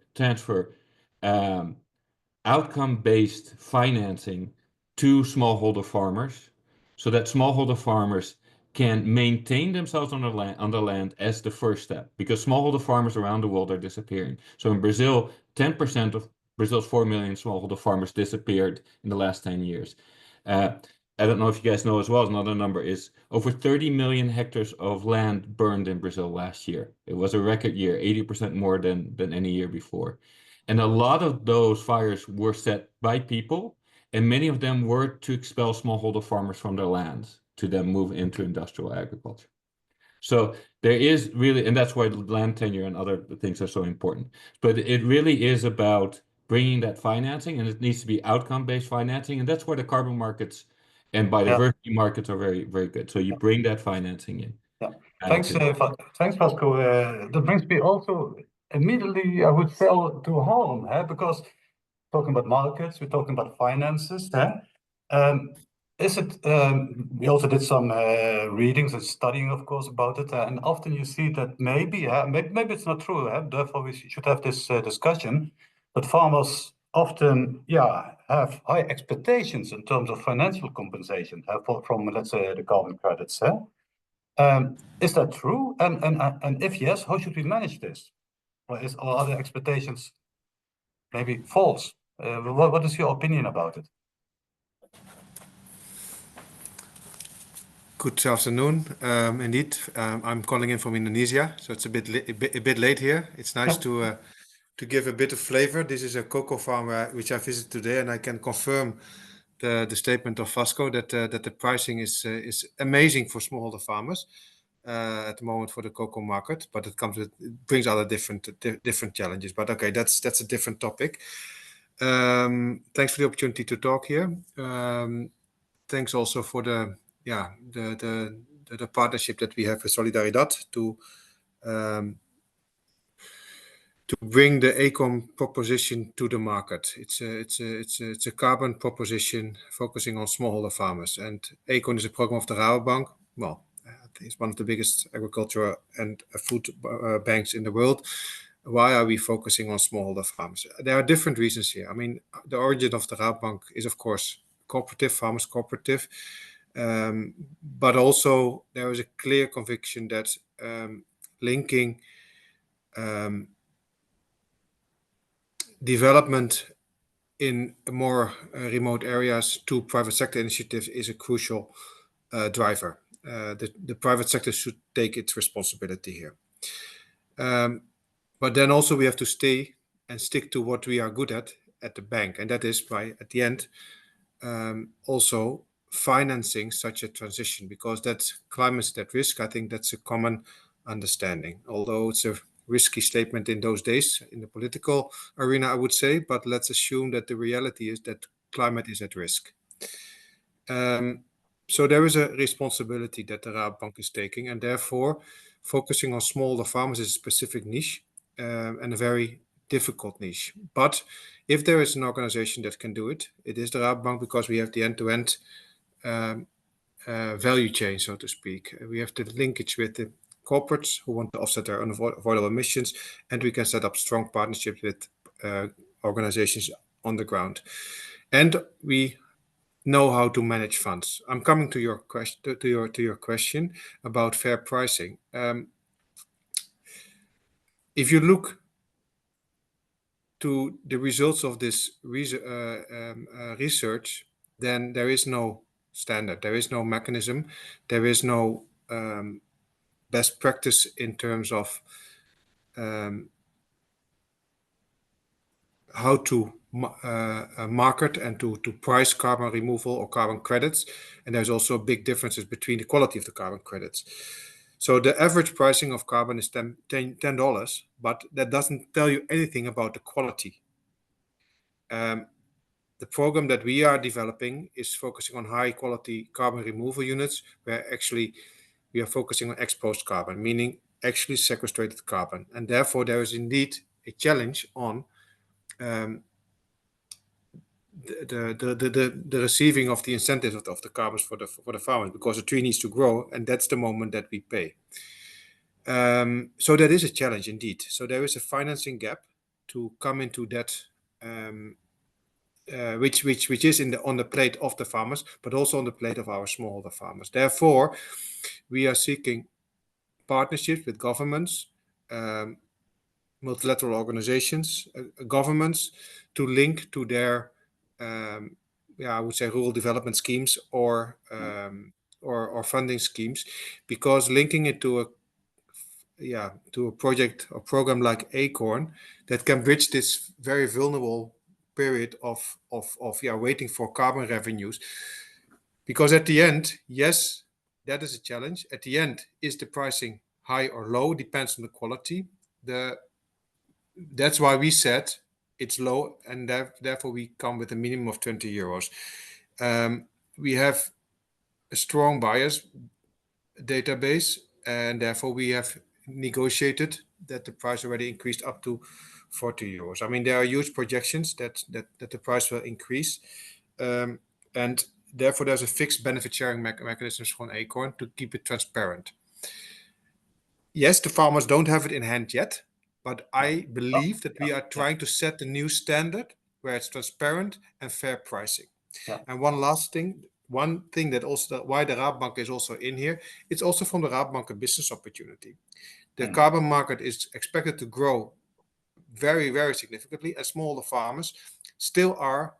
outcome-based financing to smallholder farmers, so that smallholder farmers can maintain themselves on the land as the first step, because smallholder farmers around the world are disappearing. So in Brazil, 10% of Brazil's 4 million smallholder farmers disappeared in the last 10 years. I don't know if you guys know as well, another number is over 30 million hectares of land burned in Brazil last year. It was a record year, 80% more than any year before. And a lot of those fires were set by people, and many of them were to expel smallholder farmers from their lands to then move into industrial agriculture. So there is really, and that's why land tenure and other things are so important. But it really is about bringing that financing, and it needs to be outcome-based financing, and that's where the carbon markets and biodiversity markets are very, very good. So you bring that financing in. Yeah. Thanks, Vasco. That brings me also immediately, I would say, to home, because talking about markets, we're talking about finances. Is it? We also did some readings and studying, of course, about it, and often you see that maybe it's not true. Therefore, we should have this discussion. But farmers often, have high expectations in terms of financial compensation from, let's say, the carbon credits. Is that true? And if yes, how should we manage this? Or are the expectations maybe false? What is your opinion about it? Good afternoon. Indeed, I'm calling in from Indonesia, so it's a bit late here. It's nice to give a bit of flavor. This is a cocoa farm which I visited today, and I can confirm the statement of Vasco that the pricing is amazing for smallholder farmers at the moment for the cocoa market, but it brings other different challenges. But okay, that's a different topic. Thanks for the opportunity to talk here. Thanks also for the partnership that we have with Solidaridad to bring the ACOM proposition to the market. It's a carbon proposition focusing on smallholder farmers, and ACOM is a program of the Rabobank. Well, it's one of the biggest agricultural and food banks in the world. Why are we focusing on smallholder farmers? There are different reasons here. I mean, the origin of the Rabobank is, of course, cooperative, farmers cooperative. But also there is a clear conviction that linking development in more remote areas to private sector initiatives is a crucial driver. The private sector should take its responsibility here. But then also we have to stay and stick to what we are good at the bank, and that is by, at the end, also financing such a transition, because that's climate at risk. I think that's a common understanding, although it's a risky statement in those days in the political arena, I would say, but let's assume that the reality is that climate is at risk. So there is a responsibility that the Rabobank is taking, and therefore focusing on smallholder farmers is a specific niche and a very difficult niche. But if there is an organization that can do it, it is the Rabobank, because we have the end-to-end value chain, so to speak. We have the linkage with the corporates who want to offset their unavoidable emissions, and we can set up strong partnerships with organizations on the ground. And we know how to manage funds. I'm coming to your question about fair pricing. If you look to the results of this research, then there is no standard, there is no mechanism, there is no best practice in terms of how to market and to price carbon removal or carbon credits. And there's also big differences between the quality of the carbon credits. So the average pricing of carbon is $10, but that doesn't tell you anything about the quality. The program that we are developing is focusing on high quality carbon removal units, where actually we are focusing on exposed carbon, meaning actually sequestrated carbon. And therefore there is indeed a challenge on the receiving of the incentives of the carbons for the farmers, because the tree needs to grow, and that's the moment that we pay. So that is a challenge indeed. So there is a financing gap to come into that, which is on the plate of the farmers, but also on the plate of our smallholder farmers. Therefore, we are seeking partnerships with governments, multilateral organizations, governments, to link to their I would say rural development schemes or funding schemes, because linking it to a project or program like Acorn that can bridge this very vulnerable period of waiting for carbon revenues. Because at the end, yes, that is a challenge. At the end, is the pricing high or low? Depends on the quality. That's why we said it's low, and therefore we come with a minimum of 20 euros. We have a strong buyers database, and therefore we have negotiated that the price already increased up to 40 euros. I mean, there are huge projections that the price will increase, and therefore there's a fixed benefit sharing mechanism from Acorn to keep it transparent. Yes, the farmers don't have it in hand yet, but I believe that we are trying to set a new standard where it's transparent and fair pricing. Yeah. And one thing that also why the Rabobank is also in here, it's also from the Rabobank a business opportunity. The carbon market is expected to grow very, very significantly, and smallholder farmers still are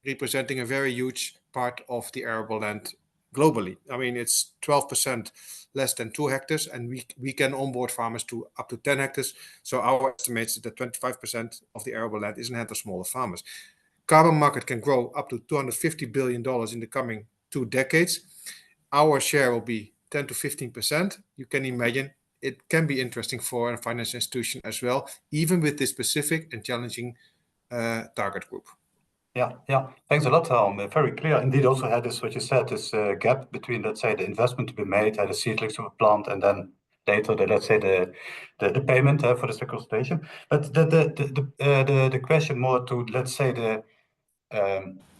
representing a very huge part of the arable land globally. I mean, it's 12% less than 2 hectares, and we can onboard farmers to up to 10 hectares. So our estimates is that 25% of the arable land is in hand of smaller farmers. Carbon market can grow up to $250 billion in the coming 2 decades. Our share will be 10 to 15%. You can imagine it can be interesting for a financial institution as well, even with this specific and challenging target group. Yeah. Thanks a lot, Harm. Very clear. Indeed, also had this, what you said, this gap between, let's say, the investment to be made, the seedlings to be planted, and then later, let's say, the payment for the sequestration. But the question more to, let's say,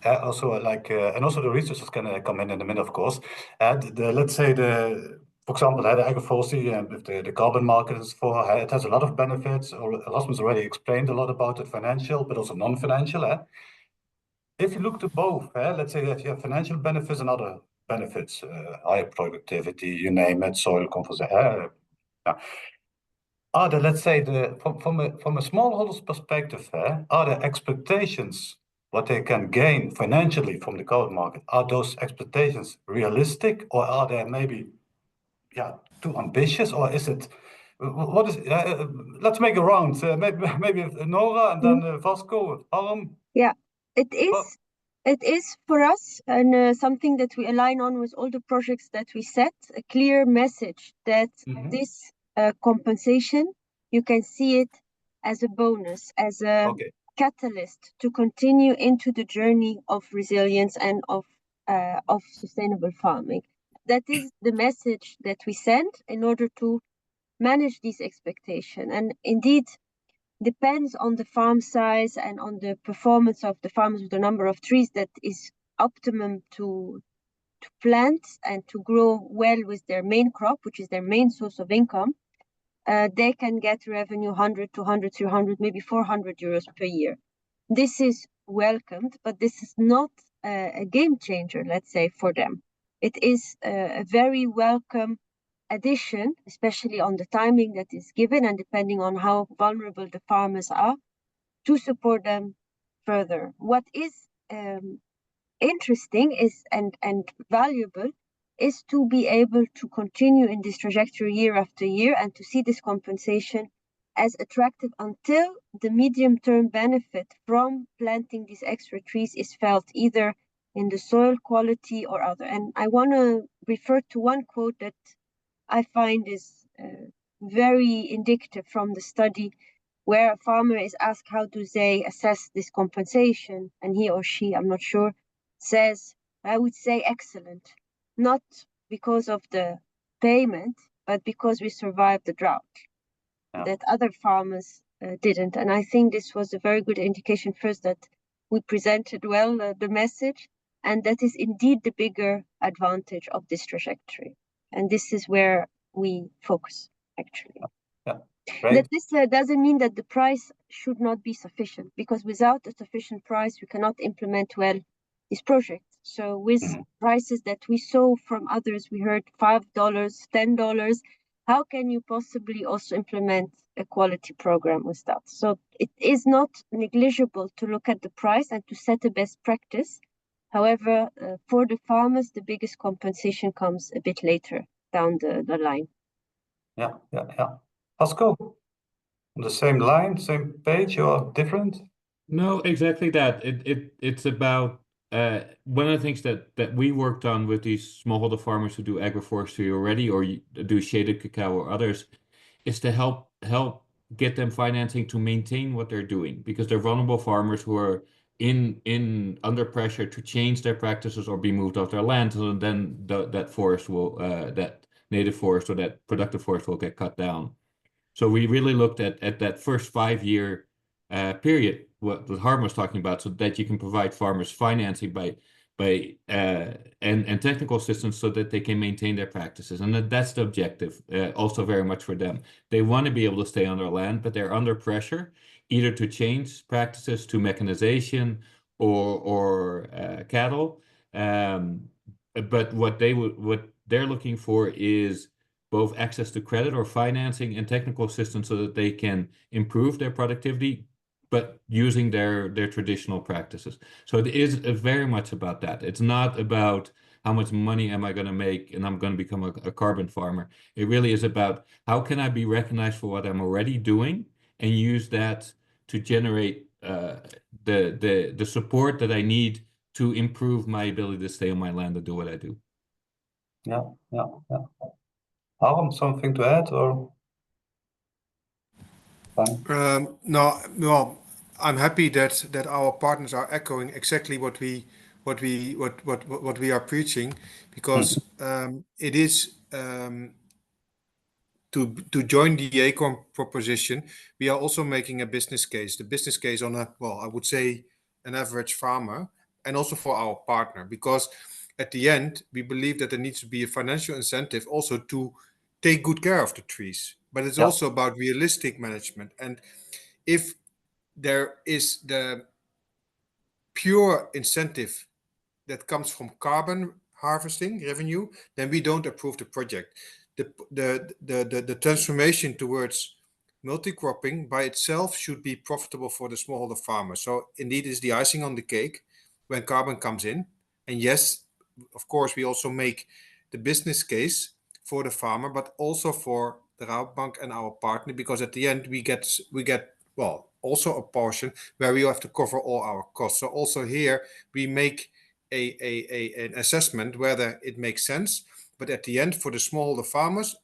also like, and also the researchers can come in a minute, of course. Let's say for example, the agroforestry and with the carbon market is it has a lot of benefits. Rasmus already explained a lot about it, financial, but also non-financial. If you look to both, let's say that you have financial benefits and other benefits, higher productivity, you name it, soil composition. Are there, let's say, from a smallholder's perspective, are there expectations what they can gain financially from the carbon market? Are those expectations realistic, or are they maybe too ambitious, or is it? What is? Let's make a round. Maybe Nora and then Vasco. Yeah, it is for us, and something that we align on with all the projects that we set, a clear message that this compensation, you can see it as a bonus, as a catalyst to continue into the journey of resilience and of sustainable farming. That is the message that we send in order to manage these expectations. And indeed, depends on the farm size and on the performance of the farmers with the number of trees that is optimum to plant and to grow well with their main crop, which is their main source of income. They can get revenue 100, 200, 300, maybe 400 euros per year. This is welcomed, but this is not a game changer, let's say, for them. It is a very welcome addition, especially on the timing that is given and depending on how vulnerable the farmers are, to support them further. What is interesting is and valuable is to be able to continue in this trajectory year after year and to see this compensation as attractive until the medium-term benefit from planting these extra trees is felt either in the soil quality or other. And I want to refer to one quote that I find is very indicative from the study, where a farmer is asked how do they assess this compensation, and he or she, I'm not sure, says, I would say excellent, not because of the payment, but because we survived the drought that other farmers didn't. And I think this was a very good indication first that we presented well the message, and that is indeed the bigger advantage of this trajectory. And this is where we focus, actually. That this doesn't mean that the price should not be sufficient, because without a sufficient price, we cannot implement well this project. So with prices that we saw from others, we heard $5, $10, how can you possibly also implement a quality program with that? So it is not negligible to look at the price and to set a best practice. However, for the farmers, the biggest compensation comes a bit later down the line. Yeah. Pascal, on the same line, same page, or different? No, exactly that. It's about one of the things that we worked on with these smallholder farmers who do agroforestry already or do shaded cacao or others is to help get them financing to maintain what they're doing, because they're vulnerable farmers who are in under pressure to change their practices or be moved off their land, so then that forest will that native forest or that productive forest will get cut down. So we really looked at that first 5-year period, what Harm was talking about, so that you can provide farmers financing and technical assistance so that they can maintain their practices. And that's the objective, also very much for them. They want to be able to stay on their land, but they're under pressure either to change practices to mechanization or cattle. But what they're looking for is both access to credit or financing and technical assistance so that they can improve their productivity, but using their traditional practices. So it is very much about that. It's not about how much money am I going to make and I'm going to become a carbon farmer. It really is about how can I be recognized for what I'm already doing and use that to generate the support that I need to improve my ability to stay on my land and do what I do. Yeah. Harm, something to add or? Fine. No, well, I'm happy that our partners are echoing exactly what we are preaching, because it is to join the ACORN proposition, we are also making a business case. The business case on I would say an average farmer, and also for our partner, because at the end we believe that there needs to be a financial incentive also to take good care of the trees, but it's also about realistic management. And if there is the pure incentive that comes from carbon harvesting revenue, then we don't approve the project. The transformation towards multi-cropping by itself should be profitable for the smallholder farmer. So indeed, it's the icing on the cake when carbon comes in. And yes, of course, we also make the business case for the farmer, but also for the Rabobank and our partner, because at the end we get also a portion where we have to cover all our costs. So also here we make an assessment whether it makes sense. But at the end, for the smallholder farmers,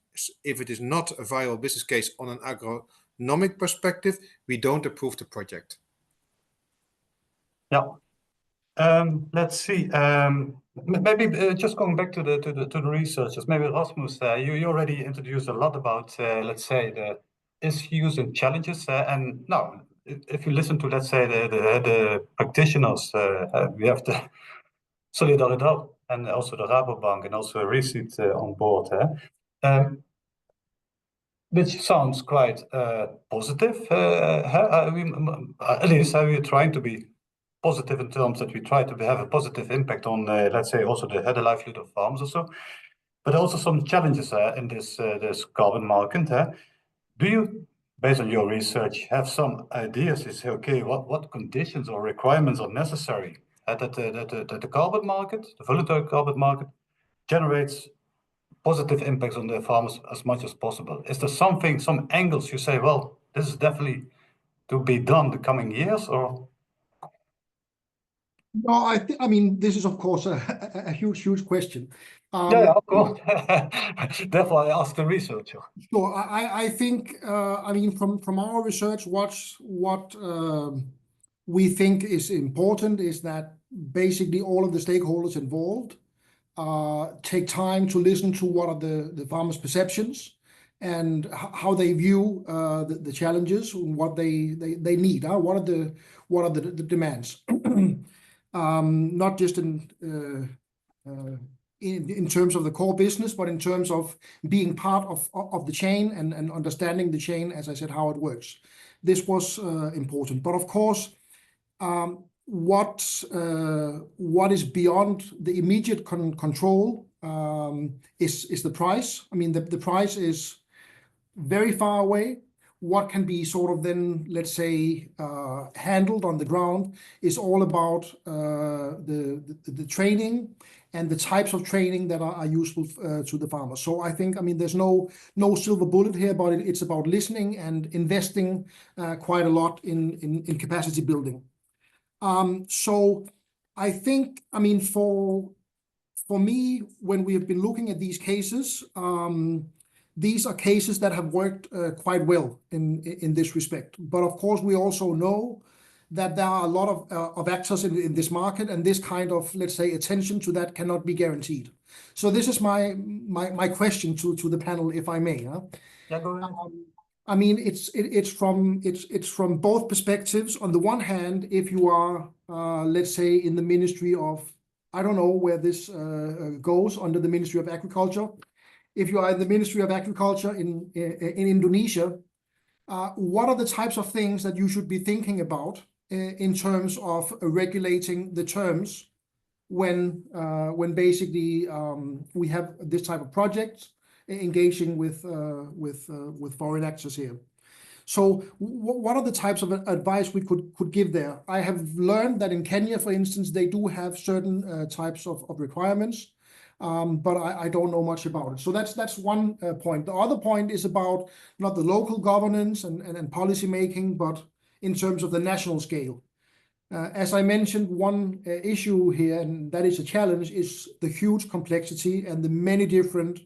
if it is not a viable business case on an agronomic perspective, we don't approve the project. Yeah. Let's see. Maybe just going back to the researchers. Maybe Rasmus, you already introduced a lot about let's say the issues and challenges. And now, if you listen to let's say the practitioners, we have the Solidaridad and also the Rabobank and also Receipt on board. Which sounds quite positive. At least we're trying to be positive in terms that we try to have a positive impact on, let's say, also the livelihood of farms or so. But also some challenges in this carbon market. Do you, based on your research, have some ideas to say, okay, what conditions or requirements are necessary that the carbon market, the voluntary carbon market, generates positive impacts on the farmers as much as possible? Is there some angles you say, well, this is definitely to be done the coming years, or? No, I mean, this is of course a huge question. Yeah, of course. Therefore, I asked the researcher. Sure. I think I mean from our research, what we think is important is that basically all of the stakeholders involved take time to listen to what are the farmers' perceptions and how they view the challenges, what they need, what are the demands, not just in terms of the core business, but in terms of being part of the chain and understanding the chain, as I said, how it works. This was important. But of course, what is beyond the immediate control is the price. I mean, the price is very far away. What can be sort of then, let's say, handled on the ground is all about the training and the types of training that are useful to the farmers. So I think, I mean, there's no silver bullet here, but it's about listening and investing quite a lot in capacity building. So I think, I mean, for me, when we have been looking at these cases, these are cases that have worked quite well in this respect. But of course, we also know that there are a lot of actors in this market, and this kind of, let's say, attention to that cannot be guaranteed. So this is my question to the panel, if I may. Yeah, go ahead. I mean, it's from both perspectives. On the one hand, if you are, let's say, in the Ministry of, I don't know where this goes, under the Ministry of Agriculture. If you are in the Ministry of Agriculture in Indonesia, what are the types of things that you should be thinking about in terms of regulating the terms when basically we have this type of project engaging with foreign actors here? So what are the types of advice we could give there? I have learned that in Kenya, for instance, they do have certain types of requirements. But I don't know much about it. So that's one point. The other point is about not the local governance and policy making, but in terms of the national scale. As I mentioned, one issue here, and that is a challenge, is the huge complexity and the many different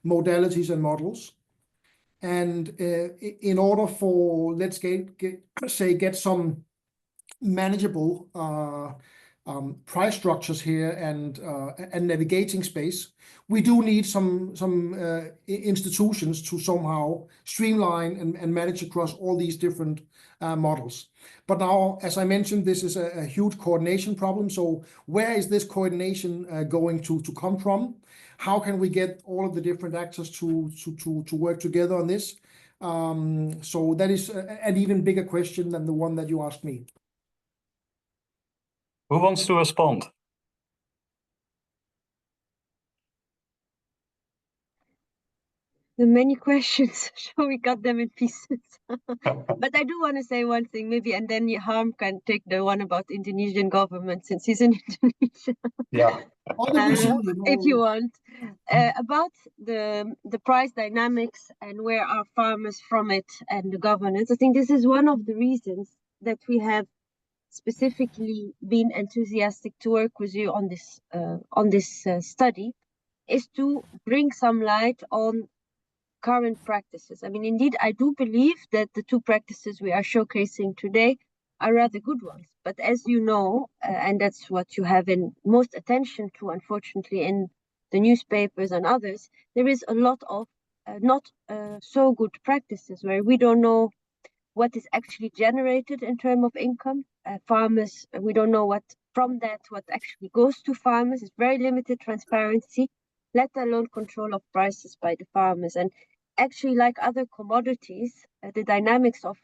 modalities and models. And in order for, let's get some manageable price structures here and navigating space, we do need some institutions to somehow streamline and manage across all these different models. But now, as I mentioned, this is a huge coordination problem. So where is this coordination going to come from? How can we get all of the different actors to work together on this? So that is an even bigger question than the one that you asked me. Who wants to respond? The many questions, so we got them in pieces. But I do want to say one thing, maybe, and then Harm can take the one about Indonesian government, since he's in Indonesia. Yeah. If you want. About the price dynamics and where are farmers from it and the governance, I think this is one of the reasons that we have specifically been enthusiastic to work with you on this study, is to bring some light on current practices. I mean, indeed, I do believe that the two practices we are showcasing today are rather good ones. But as you know, and that's what you have in most attention to, unfortunately, in the newspapers and others, there is a lot of not so good practices where we don't know what is actually generated in terms of income. Farmers, we don't know what actually goes to farmers. It's very limited transparency, let alone control of prices by the farmers. And actually, like other commodities, the dynamics of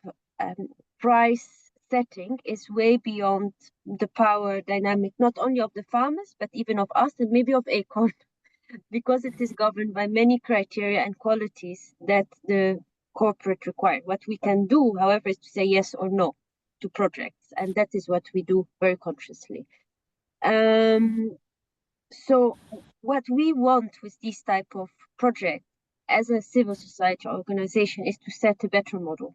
price setting is way beyond the power dynamic, not only of the farmers, but even of us and maybe of Acorn, because it is governed by many criteria and qualities that the corporate require. What we can do, however, is to say yes or no to projects, and that is what we do very consciously. So what we want with these type of projects as a civil society organization is to set a better model.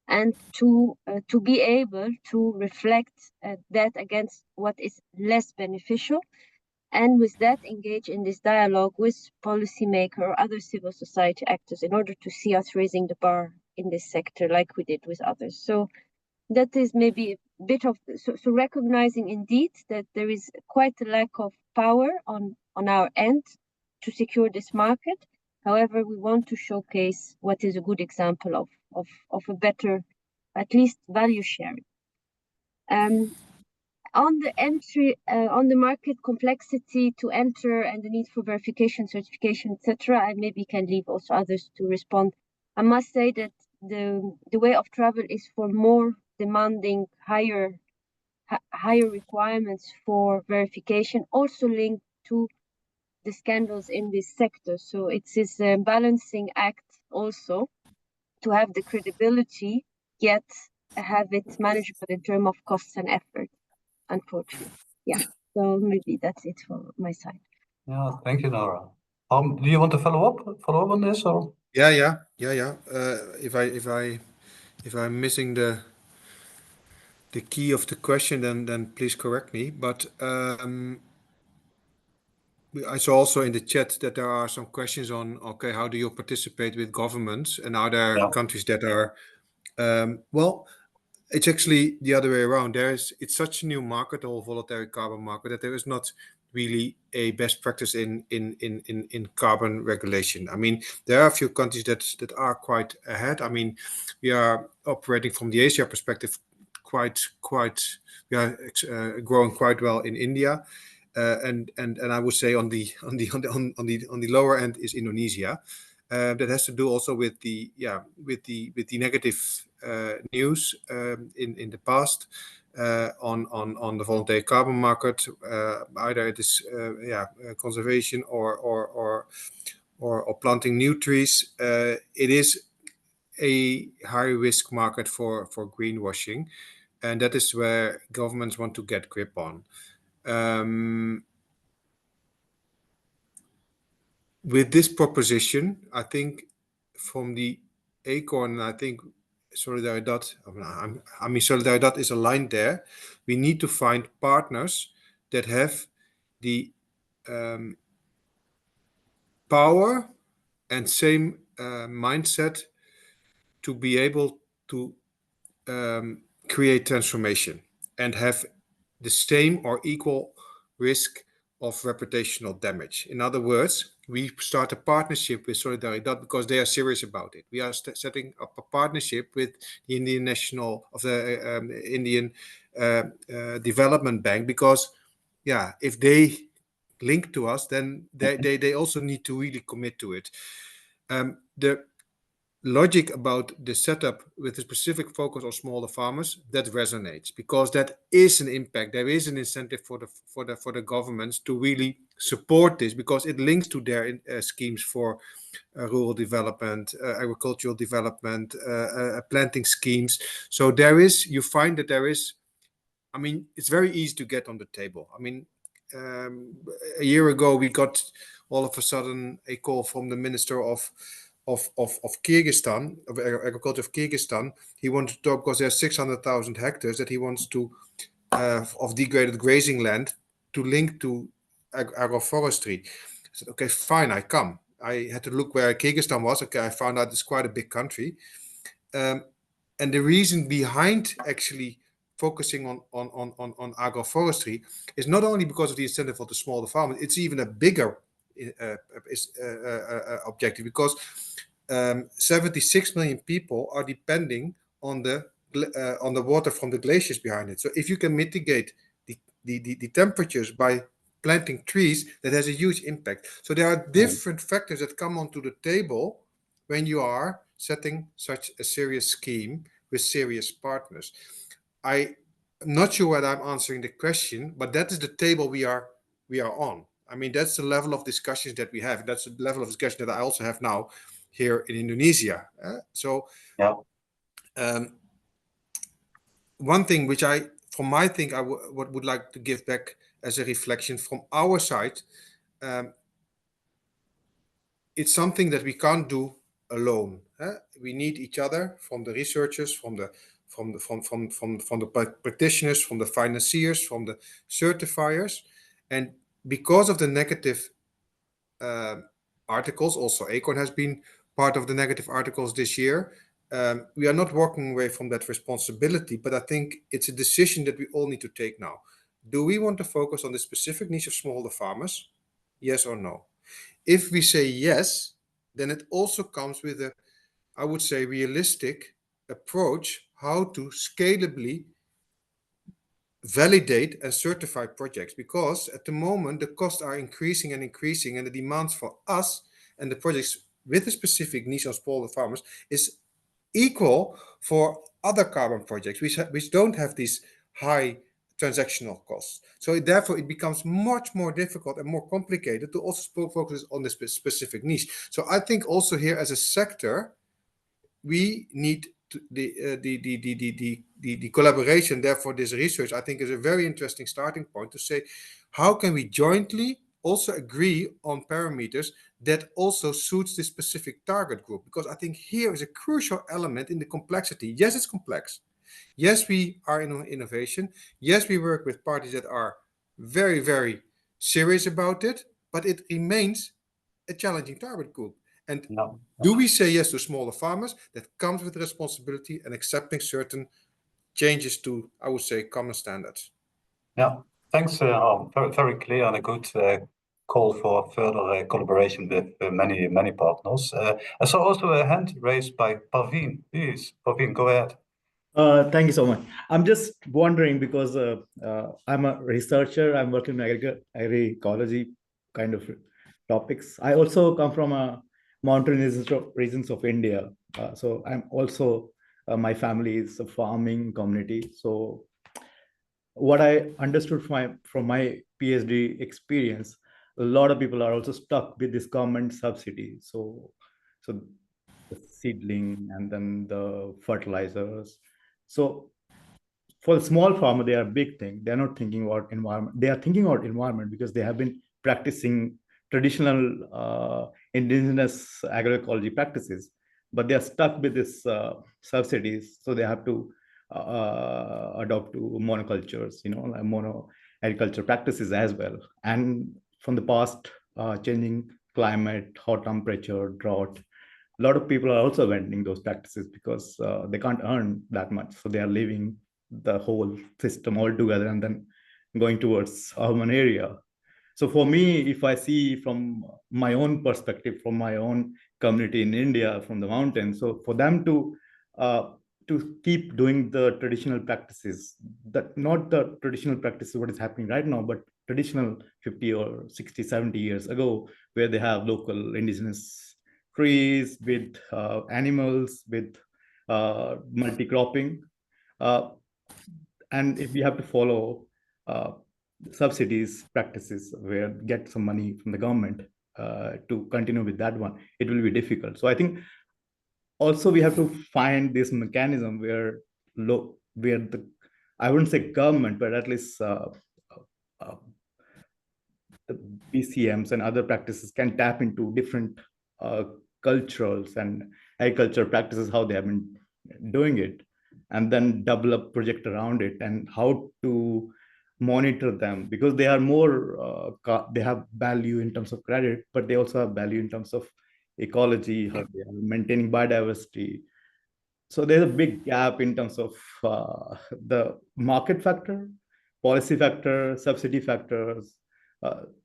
and to be able to reflect that against what is less beneficial, and with that engage in this dialogue with policymakers or other civil society actors in order to see us raising the bar in this sector like we did with others. So that is maybe a bit of, so recognizing indeed that there is quite a lack of power on our end to secure this market. However, we want to showcase what is a good example of a better, at least, value sharing. On the entry, on the market complexity to enter and the need for verification, certification, etc., I maybe can leave also others to respond. I must say that the way of travel is for more demanding, higher requirements for verification, also linked to the scandals in this sector. So it's this balancing act also to have the credibility, yet have it manageable in terms of costs and effort, unfortunately. Yeah, so maybe that's it for my side. Yeah, thank you, Nora. Do you want to follow up on this, or? Yeah. If I'm missing the key of the question, then please correct me. But I saw also in the chat that there are some questions on, okay, how do you participate with governments, and are there countries that are well, it's actually the other way around. It's such a new market, the whole voluntary carbon market, that there is not really a best practice in carbon regulation. I mean, there are a few countries that are quite ahead. I mean, we are operating from the Asia perspective we are growing quite well in India, and I would say on the lower end is Indonesia. That has to do also with the negative news in the past on the voluntary carbon market. Either it is conservation or planting new trees. It is a high risk market for greenwashing, and that is where governments want to get grip on. With this proposition, I think from the ACORN, I think Solidaridad, I mean, Solidaridad is aligned there. We need to find partners that have the power and same mindset to be able to create transformation and have the same or equal risk of reputational damage. In other words, we start a partnership with Solidaridad because they are serious about it. We are setting up a partnership with the Indian Indian Development Bank because, if they link to us, then they also need to really commit to it. The logic about the setup with a specific focus on smaller farmers, that resonates because that is an impact. There is an incentive for the governments to really support this because it links to their schemes for rural development, agricultural development, planting schemes. So you find that there is, I mean, it's very easy to get on the table. I mean, a year ago we got all of a sudden a call from the Minister of Kyrgyzstan, of agriculture of Kyrgyzstan. He wanted to talk because there's 600,000 hectares that he wants to of degraded grazing land to link to agroforestry. I said, okay, fine, I come. I had to look where Kyrgyzstan was. Okay, I found out it's quite a big country. And the reason behind actually focusing on agroforestry is not only because of the incentive for the smaller farmers, it's even a bigger objective because 76 million people are depending on the water from the glaciers behind it. So if you can mitigate the temperatures by planting trees, that has a huge impact. So there are different factors that come onto the table when you are setting such a serious scheme with serious partners. I'm not sure whether I'm answering the question, but that is the table we are on. I mean, that's the level of discussions that we have. That's the level of discussion that I also have now here in Indonesia. One thing which I would like to give back as a reflection from our side, it's something that we can't do alone. We need each other, from the researchers, from the practitioners, from the financiers, from the certifiers. And because of the negative articles, also Acorn has been part of the negative articles this year. We are not walking away from that responsibility, but I think it's a decision that we all need to take now. Do we want to focus on the specific niche of smallholder farmers? Yes or no? If we say yes, then it also comes with a, I would say, realistic approach how to scalably validate and certify projects, because at the moment the costs are increasing and increasing, and the demands for us and the projects with a specific niche on smallholder farmers is equal for other carbon projects which don't have these high transactional costs. So therefore it becomes much more difficult and more complicated to also focus on this specific niche. So I think also here as a sector we need to, the collaboration. Therefore this research I think is a very interesting starting point to say how can we jointly also agree on parameters that also suits this specific target group, because I think here is a crucial element in the complexity. Yes, it's complex. Yes, we are in innovation. Yes, we work with parties that are very, very serious about it, but it remains a challenging target group. And do we say yes to smaller farmers? That comes with responsibility and accepting certain changes to, I would say, common standards. Yeah, thanks, Harm. Very clear and a good call for further collaboration with many partners. I saw also a hand raised by Parveen. Please, Parveen, go ahead. Thank you so much. I'm just wondering because I'm a researcher. I'm working in agri-ecology kind of topics. I also come from a mountainous regions of India. So I'm also, my family is a farming community. So what I understood from my PhD experience, a lot of people are also stuck with this government subsidy. So the seedling and then the fertilizers. So for the small farmer, they are a big thing. They're not thinking about environment. They are thinking about environment because they have been practicing traditional indigenous agroecology practices, but they are stuck with this subsidies. So they have to adopt to monocultures, like mono agriculture practices as well. And from the past, changing climate, hot temperature, drought, a lot of people are also abandoning those practices because they can't earn that much. So they are leaving the whole system altogether and then going towards urban area. So for me, if I see from my own perspective, from my own community in India, from the mountains, so for them to keep doing the traditional practices, that not the traditional practices what is happening right now, but traditional 50 or 60, 70 years ago, where they have local indigenous trees with animals, with multi-cropping. And if you have to follow subsidies practices where get some money from the government to continue with that one, it will be difficult. So I think also we have to find this mechanism where the, I wouldn't say government, but at least the BCMs and other practices can tap into different cultures and agriculture practices, how they have been doing it, and then develop project around it and how to monitor them, because they are more, they have value in terms of credit, but they also have value in terms of ecology, how they are maintaining biodiversity. So there's a big gap in terms of the market factor, policy factor, subsidy factors.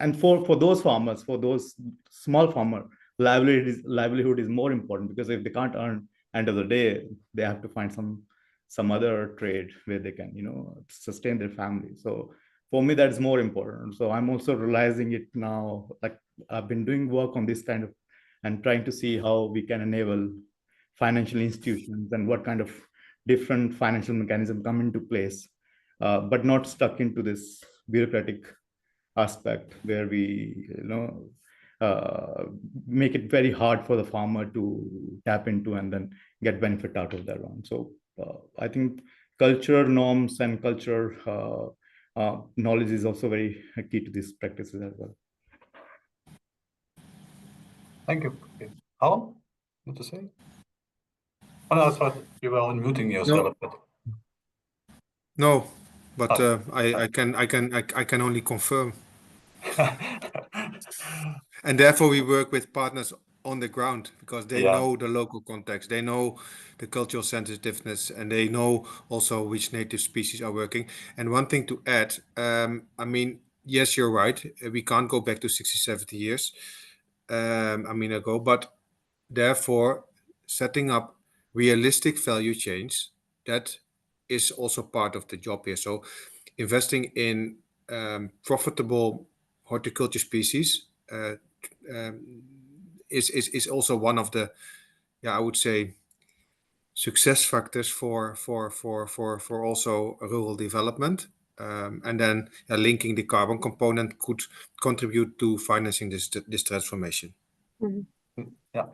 And for those farmers, for those small farmer, livelihood is more important, because if they can't earn end of the day, they have to find some other trade where they can, sustain their family. So for me, that's more important. So I'm also realizing it now, like I've been doing work on this kind of, and trying to see how we can enable financial institutions and what kind of different financial mechanism come into place, but not stuck into this bureaucratic aspect where we make it very hard for the farmer to tap into and then get benefit out of that one. So I think cultural norms and cultural knowledge is also very key to these practices as well. Thank you. Harm? want to say? Oh, no, I thought you were unmuting yourself. No, but I can only confirm. And therefore we work with partners on the ground because they know the local context, they know the cultural sensitiveness, and they know also which native species are working. And one thing to add, I mean, yes, you're right. We can't go back to 60, 70 years ago, but therefore setting up realistic value chains, that is also part of the job here. So investing in profitable horticulture species is also one of the, I would say, success factors for also rural development. And then linking the carbon component could contribute to financing this transformation. Mm-hmm.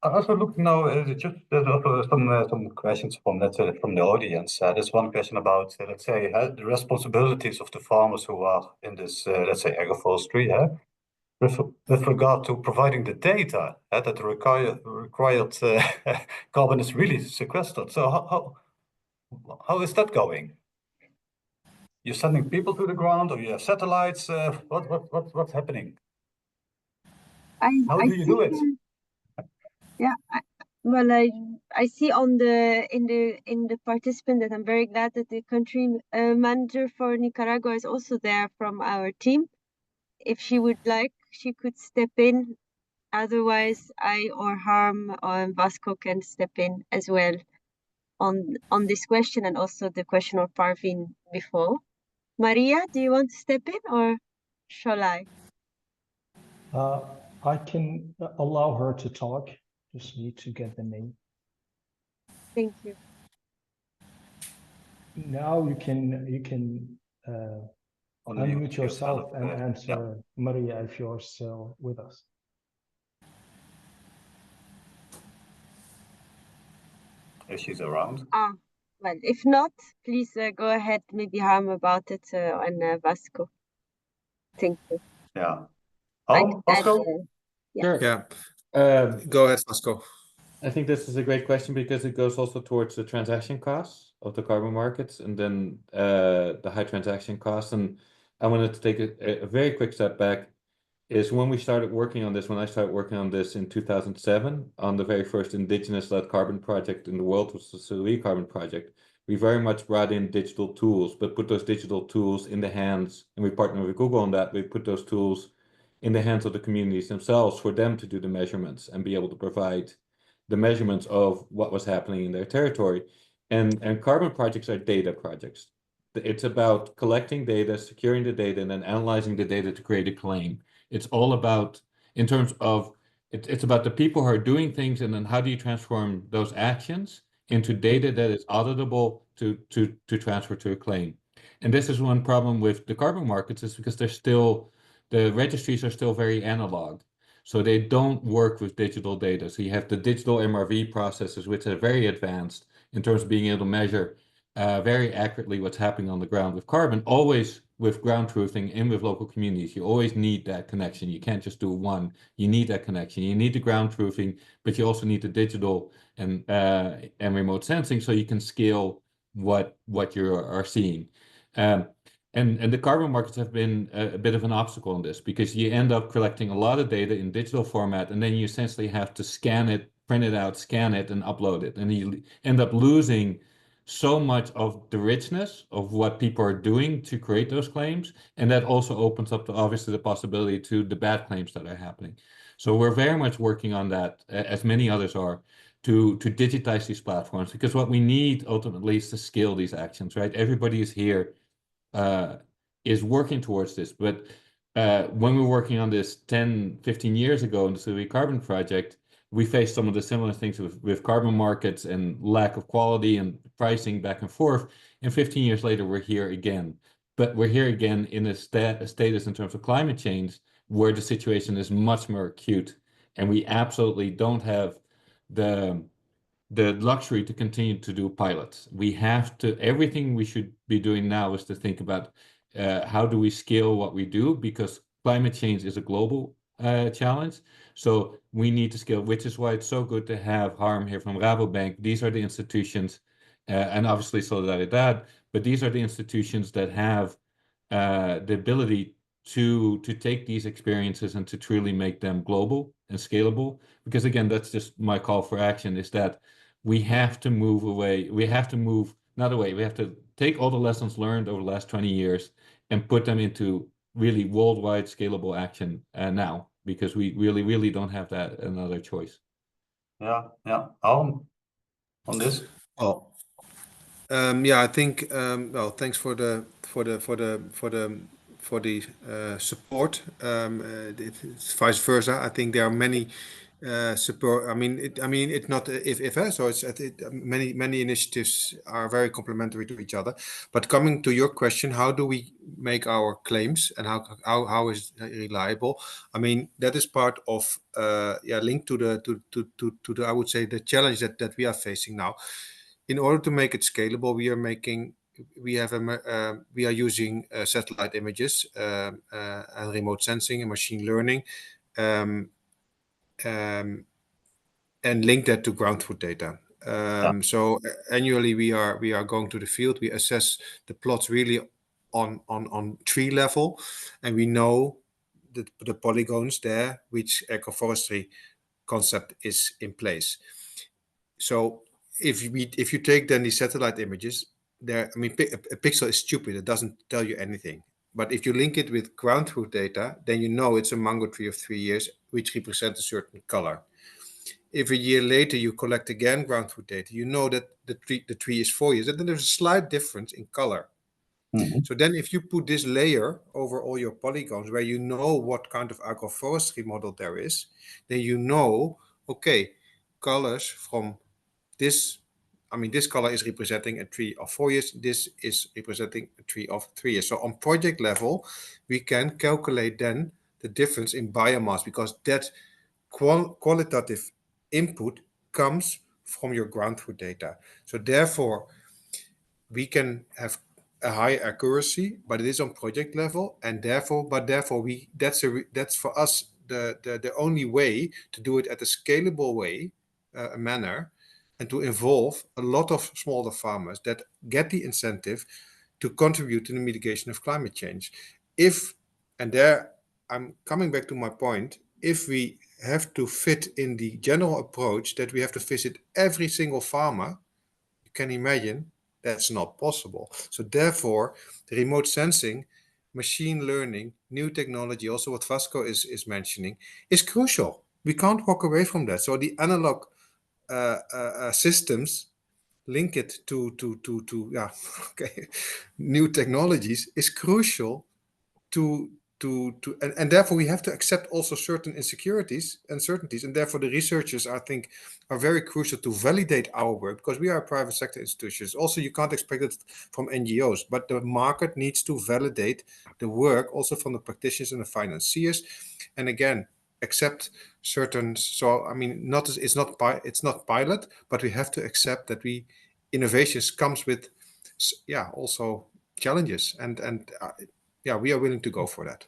I also look now. There's also some questions from from the audience. There's one question about let's say the responsibilities of the farmers who are in this let's say agroforestry. With regard to providing the data that the required carbon is really sequestered. So how is that going? You're sending people to the ground, or you have satellites? What's happening? How do you do it? Yeah, I see in the participant that I'm very glad that the country manager for Nicaragua is also there from our team. If she would like, she could step in. Otherwise, I or Harm or Vasco can step in as well on this question and also the question of Parveen before. Maria, do you want to step in or shall I? I can allow her to talk. Just need to get the name. Thank you. Now you can unmute yourself and answer Maria if you're still with us. If she's around. Well, if not, please go ahead, maybe Harm about it and Vasco. Thank you. Yeah. Vasco? Sure. Yeah. Go ahead, Vasco. I think this is a great question because it goes also towards the transaction costs of the carbon markets and then the high transaction costs. And I wanted to take a very quick step back. Is when we started working on this, when I started working on this in 2007, on the very first indigenous-led carbon project in the world, was the Voluntary Carbon Project. We very much brought in digital tools, but put those digital tools in the hands, and we partnered with Google on that. We put those tools in the hands of the communities themselves for them to do the measurements and be able to provide the measurements of what was happening in their territory. And carbon projects are data projects. It's about collecting data, securing the data, and then analyzing the data to create a claim. It's all about, in terms of, it's about the people who are doing things, and then how do you transform those actions into data that is auditable to transfer to a claim. And this is one problem with the carbon markets, is because the registries are still very analog. So they don't work with digital data. So you have the digital MRV processes, which are very advanced in terms of being able to measure very accurately what's happening on the ground with carbon, always with ground truthing and with local communities. You always need that connection. You can't just do one. You need that connection. You need the ground truthing, but you also need the digital and remote sensing so you can scale what you are seeing. And the carbon markets have been a bit of an obstacle in this, because you end up collecting a lot of data in digital format, and then you essentially have to scan it, print it out, scan it, and upload it. And you end up losing so much of the richness of what people are doing to create those claims. And that also opens up to obviously the possibility to the bad claims that are happening. So we're very much working on that, as many others are, to digitize these platforms, because what we need ultimately is to scale these actions, right? Everybody is here, is working towards this. But when we were working on this 10, 15 years ago in the Voluntary Carbon Project, we faced some of the similar things with carbon markets and lack of quality and pricing back and forth. And 15 years later, we're here again. But we're here again in a status in terms of climate change where the situation is much more acute. And we absolutely don't have the luxury to continue to do pilots. We have to, everything we should be doing now is to think about how do we scale what we do, because climate change is a global challenge. So we need to scale, which is why it's so good to have Harm here from Rabobank. These are the institutions, and obviously Solidaridad, but these are the institutions that have the ability to take these experiences and to truly make them global and scalable. Because again, that's just my call for action, is that we have to move away. We have to move, not away, we have to take all the lessons learned over the last 20 years and put them into really worldwide scalable action now, because we really don't have that another choice. Yeah. On this. Well, yeah, I think well, thanks for the support. It's vice versa. I think there are many support. I mean, it's not if so. It's many initiatives are very complementary to each other. But coming to your question, how do we make our claims and how is it reliable? I mean, that is part of linked to the I would say the challenge that we are facing now. In order to make it scalable, we are using satellite images and remote sensing and machine learning, and link that to ground truth data. So annually we are going to the field. We assess the plots really on tree level, and we know the polygons there, which agroforestry concept is in place. So if you take then the satellite images, there, I mean, a pixel is stupid. It doesn't tell you anything. But if you link it with ground truth data, then you know it's a mango tree of 3 years, which represents a certain color. If a year later you collect again ground truth data, you know that the tree is 4 years, and then there's a slight difference in color. Mm-hmm. So then if you put this layer over all your polygons where you know what kind of agroforestry model there is, then you know, okay, colors from this, I mean, this color is representing a tree of 4 years. This is representing a tree of 3 years. So on project level, we can calculate then the difference in biomass, because that qualitative input comes from your ground truth data. So therefore, we can have a high accuracy, but it is on project level, and therefore that's for us the only way to do it at a scalable way, manner, and to involve a lot of smaller farmers that get the incentive to contribute to the mitigation of climate change. And there I'm coming back to my point, if we have to fit in the general approach that we have to visit every single farmer, you can imagine that's not possible. So therefore, the remote sensing, machine learning, new technology, also what Vasco is mentioning, is crucial. We can't walk away from that. So the analog systems, link it to new technologies is crucial and therefore we have to accept also certain uncertainties, and therefore the researchers, I think, are very crucial to validate our work, because we are a private sector institutions. Also, you can't expect it from NGOs, but the market needs to validate the work also from the practitioners and the financiers, and again, accept certain. So I mean, it's not pilot, but we have to accept that innovations comes with also challenges, and we are willing to go for that.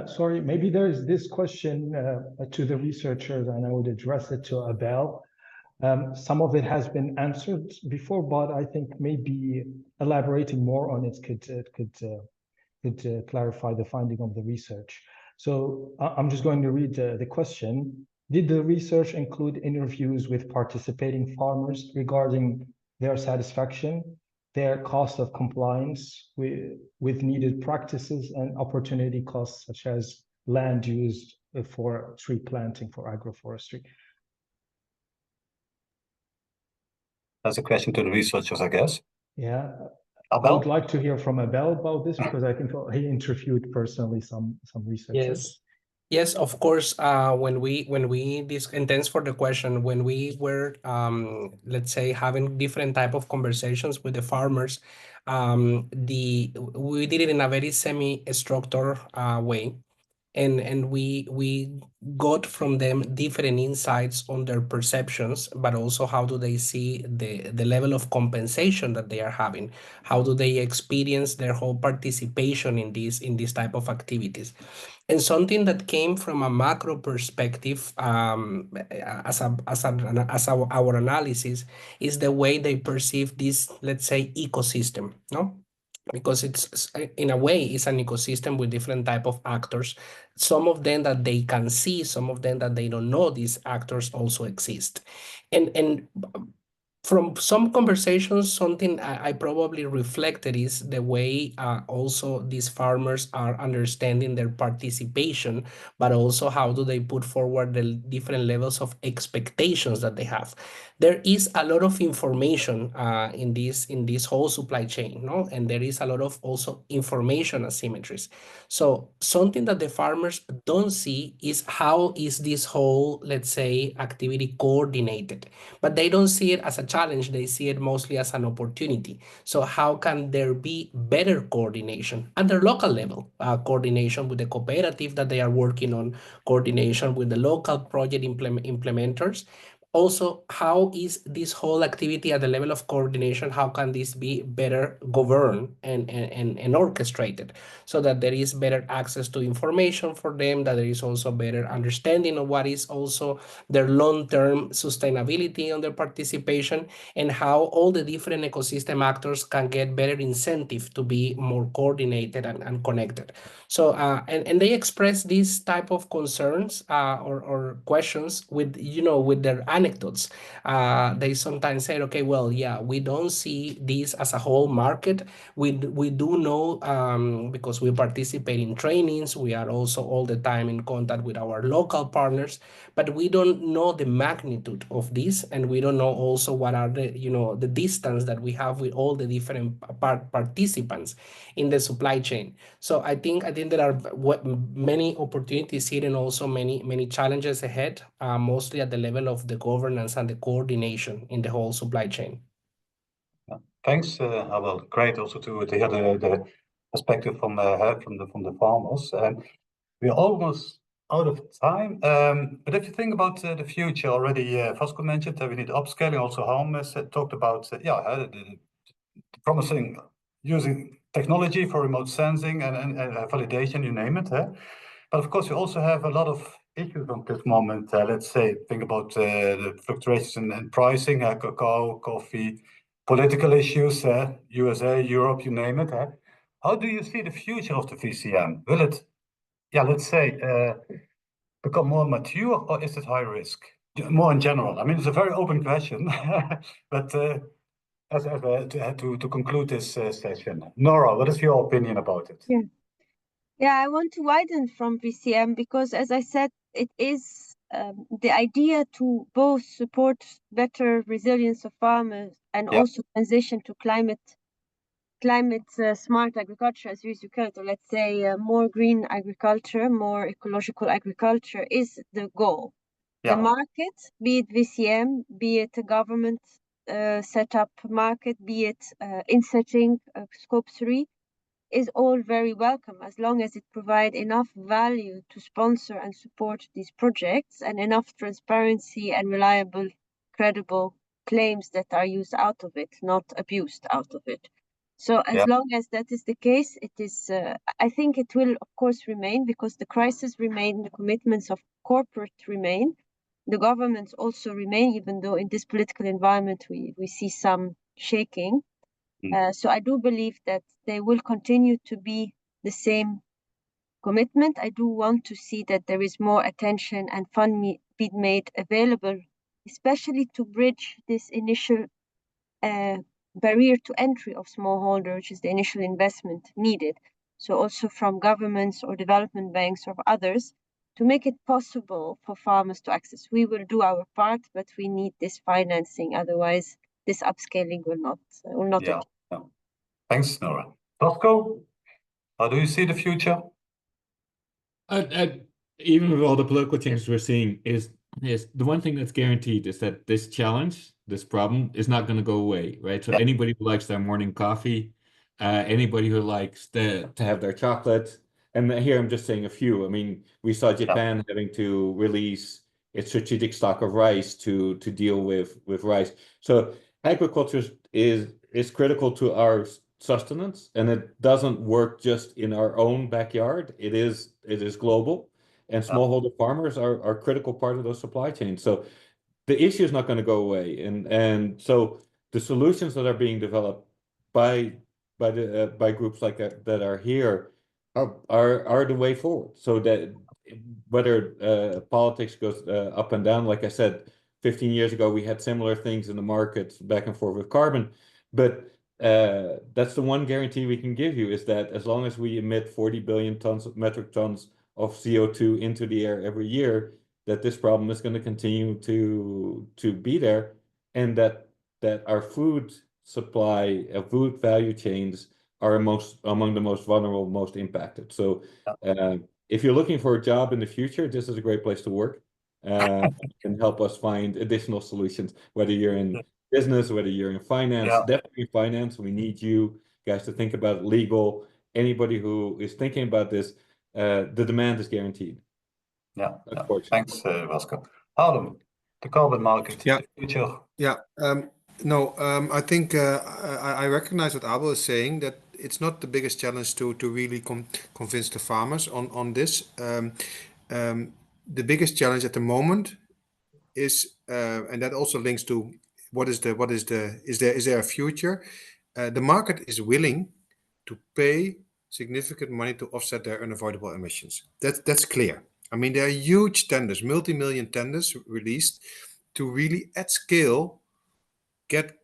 Sorry, maybe there is this question to the researchers, and I would address it to Abel. Some of it has been answered before, but I think maybe elaborating more on it could clarify the finding of the research. So I'm just going to read the question. Did the research include interviews with participating farmers regarding their satisfaction, their cost of compliance with needed practices, and opportunity costs such as land used for tree planting for agroforestry? That's a question to the researchers, I guess. Yeah. Abel? I would like to hear from Abel about this, because I think he interviewed personally some researchers. Yes, of course. When we and thanks for the question. When we were let's say having different type of conversations with the farmers, we did it in a very semi-structured way. and we got from them different insights on their perceptions, but also how do they see the level of compensation that they are having, how do they experience their whole participation in this type of activities. And something that came from a macro perspective, as our analysis, is the way they perceive this, let's say, ecosystem, no? Because it's in a way it's an ecosystem with different type of actors, some of them that they can see, some of them that they don't know these actors also exist. And from some conversations, something I probably reflected is the way also these farmers are understanding their participation, but also how do they put forward the different levels of expectations that they have. There is a lot of information in this whole supply chain, no? And there is a lot of also information asymmetries. So something that the farmers don't see is how is this whole, let's say, activity coordinated, but they don't see it as a challenge. They see it mostly as an opportunity. So how can there be better coordination at their local level, coordination with the cooperative that they are working on, coordination with the local project implementers? Also, how is this whole activity at the level of coordination? How can this be better governed and orchestrated so that there is better access to information for them, that there is also better understanding of what is also their long-term sustainability on their participation, and how all the different ecosystem actors can get better incentive to be more coordinated and connected. So, and they express these type of concerns or questions with, with their anecdotes. They sometimes say, okay, well, yeah, we don't see this as a whole market. We do know, because we participate in trainings, we are also all the time in contact with our local partners, but we don't know the magnitude of this, and we don't know also what are the, the distance that we have with all the different participants in the supply chain. So I think there are many opportunities here, and also many challenges ahead, mostly at the level of the governance and the coordination in the whole supply chain. Thanks, Abel. Great also to hear the perspective from the farmers. We're almost out of time, but if you think about the future already, Vasco mentioned that we need upscaling. Also, Harm has talked about the promising using technology for remote sensing and validation, you name it. But of course, we also have a lot of issues at this moment. Let's say, think about the fluctuations in pricing, cacao, coffee, political issues, USA, Europe, you name it. How do you see the future of the VCM? Will it, let's say, become more mature, or is it high risk? More in general. I mean, it's a very open question, but to conclude this session, Nora, what is your opinion about it? Yeah, I want to widen from VCM because, as I said, it is the idea to both support better resilience of farmers and also transition to climate smart agriculture, as you call it, or let's say more green agriculture, more ecological agriculture, is the goal. The market, be it VCM, be it a government set up market, be it insetting Scope 3, is all very welcome as long as it provides enough value to sponsor and support these projects, and enough transparency and reliable, credible claims that are used out of it, not abused out of it. So as long as that is the case, it is. I think it will, of course, remain, because the crisis remain, the commitments of corporate remain, the governments also remain, even though in this political environment we see some shaking. So I do believe that they will continue to be the same commitment. I do want to see that there is more attention and fund be made available, especially to bridge this initial barrier to entry of smallholder, which is the initial investment needed. So also from governments or development banks or others, to make it possible for farmers to access. We will do our part, but we need this financing. Otherwise, this upscaling will not. Thanks, Nora. Vasco, how do you see the future? Even with all the political changes we're seeing, is the one thing that's guaranteed is that this challenge, this problem, is not going to go away, right? So anybody who likes their morning coffee, anybody who likes to have their chocolate, And here I'm just saying a few. I mean, we saw Japan having to release its strategic stock of rice to deal with rice. So agriculture is critical to our sustenance, and it doesn't work just in our own backyard. It is global, and smallholder farmers are a critical part of those supply chains. So the issue is not going to go away, and so the solutions that are being developed by groups like that are here are the way forward. So that whether politics goes up and down, like I said, 15 years ago we had similar things in the markets back and forth with carbon, but that's the one guarantee we can give you, is that as long as we emit 40 billion metric tons of CO2 into the air every year, that this problem is going to continue to be there, and that our food supply, food value chains are among the most vulnerable, most impacted. So if you're looking for a job in the future, this is a great place to work. Can help us find additional solutions, whether you're in business, whether you're in finance. Definitely finance, we need you guys to think about legal. Anybody who is thinking about this, the demand is guaranteed. Thanks, Vasco. Harlem, the carbon market, the future. I think I recognize what Abel is saying, that it's not the biggest challenge to really convince the farmers on this. The biggest challenge at the moment is, and that also links to is there a future? The market is willing to pay significant money to offset their unavoidable emissions. That's clear. I mean, there are huge tenders, multi-million tenders released to really at scale get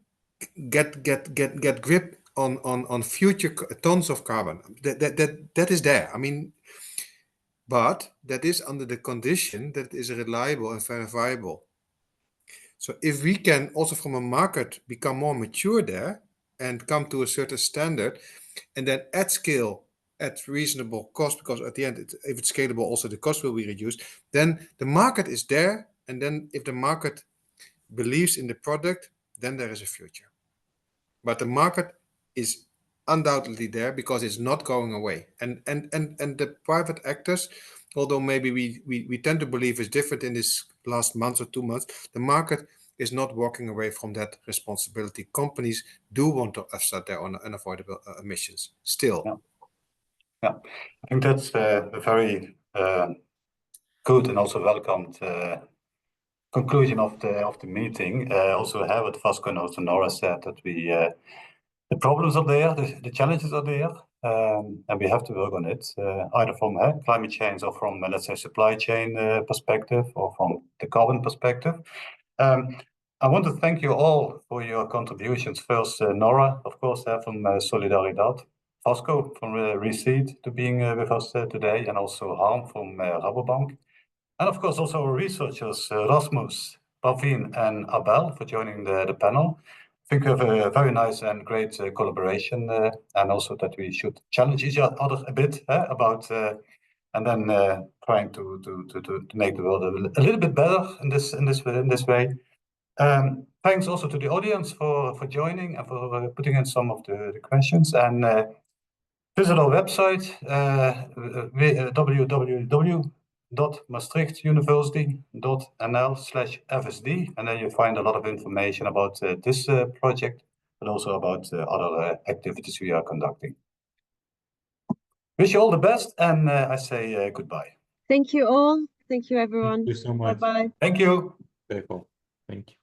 grip on future tons of carbon. That is there. I mean, but that is under the condition that it is reliable and verifiable. So if we can also from a market become more mature there and come to a certain standard, and then at scale, at reasonable cost, because at the end, if it's scalable, also the cost will be reduced, then the market is there. And then if the market believes in the product, then there is a future. But the market is undoubtedly there because it's not going away. And the private actors, although maybe we tend to believe is different in this last month or 2 months, the market is not walking away from that responsibility. Companies do want to offset their own unavoidable emissions still. I think that's a very good and also welcomed conclusion of the meeting. Also have what Vasco and also Nora said, that the problems are there, the challenges are there, and we have to work on it, either from climate change or from, let's say, supply chain perspective or from the carbon perspective. I want to thank you all for your contributions. First, Nora, of course, from Solidaridad, Vasco from Reseed to being with us today, and also Harm from Rabobank. And of course, also our researchers, Rasmus, Pavin, and Abel, for joining the panel. I think we have a very nice and great collaboration, and also that we should challenge each other a bit about, and then trying to make the world a little bit better in this way. Thanks also to the audience for joining and for putting in some of the questions. And visit our website, www.maastrichtuniversity.nl/FSD, and then you find a lot of information about this project, but also about other activities we are conducting. Wish you all the best, and I say goodbye. Thank you all. Thank you, everyone. Thank you so much. Bye-bye. Thank you. Very cool. Thank you.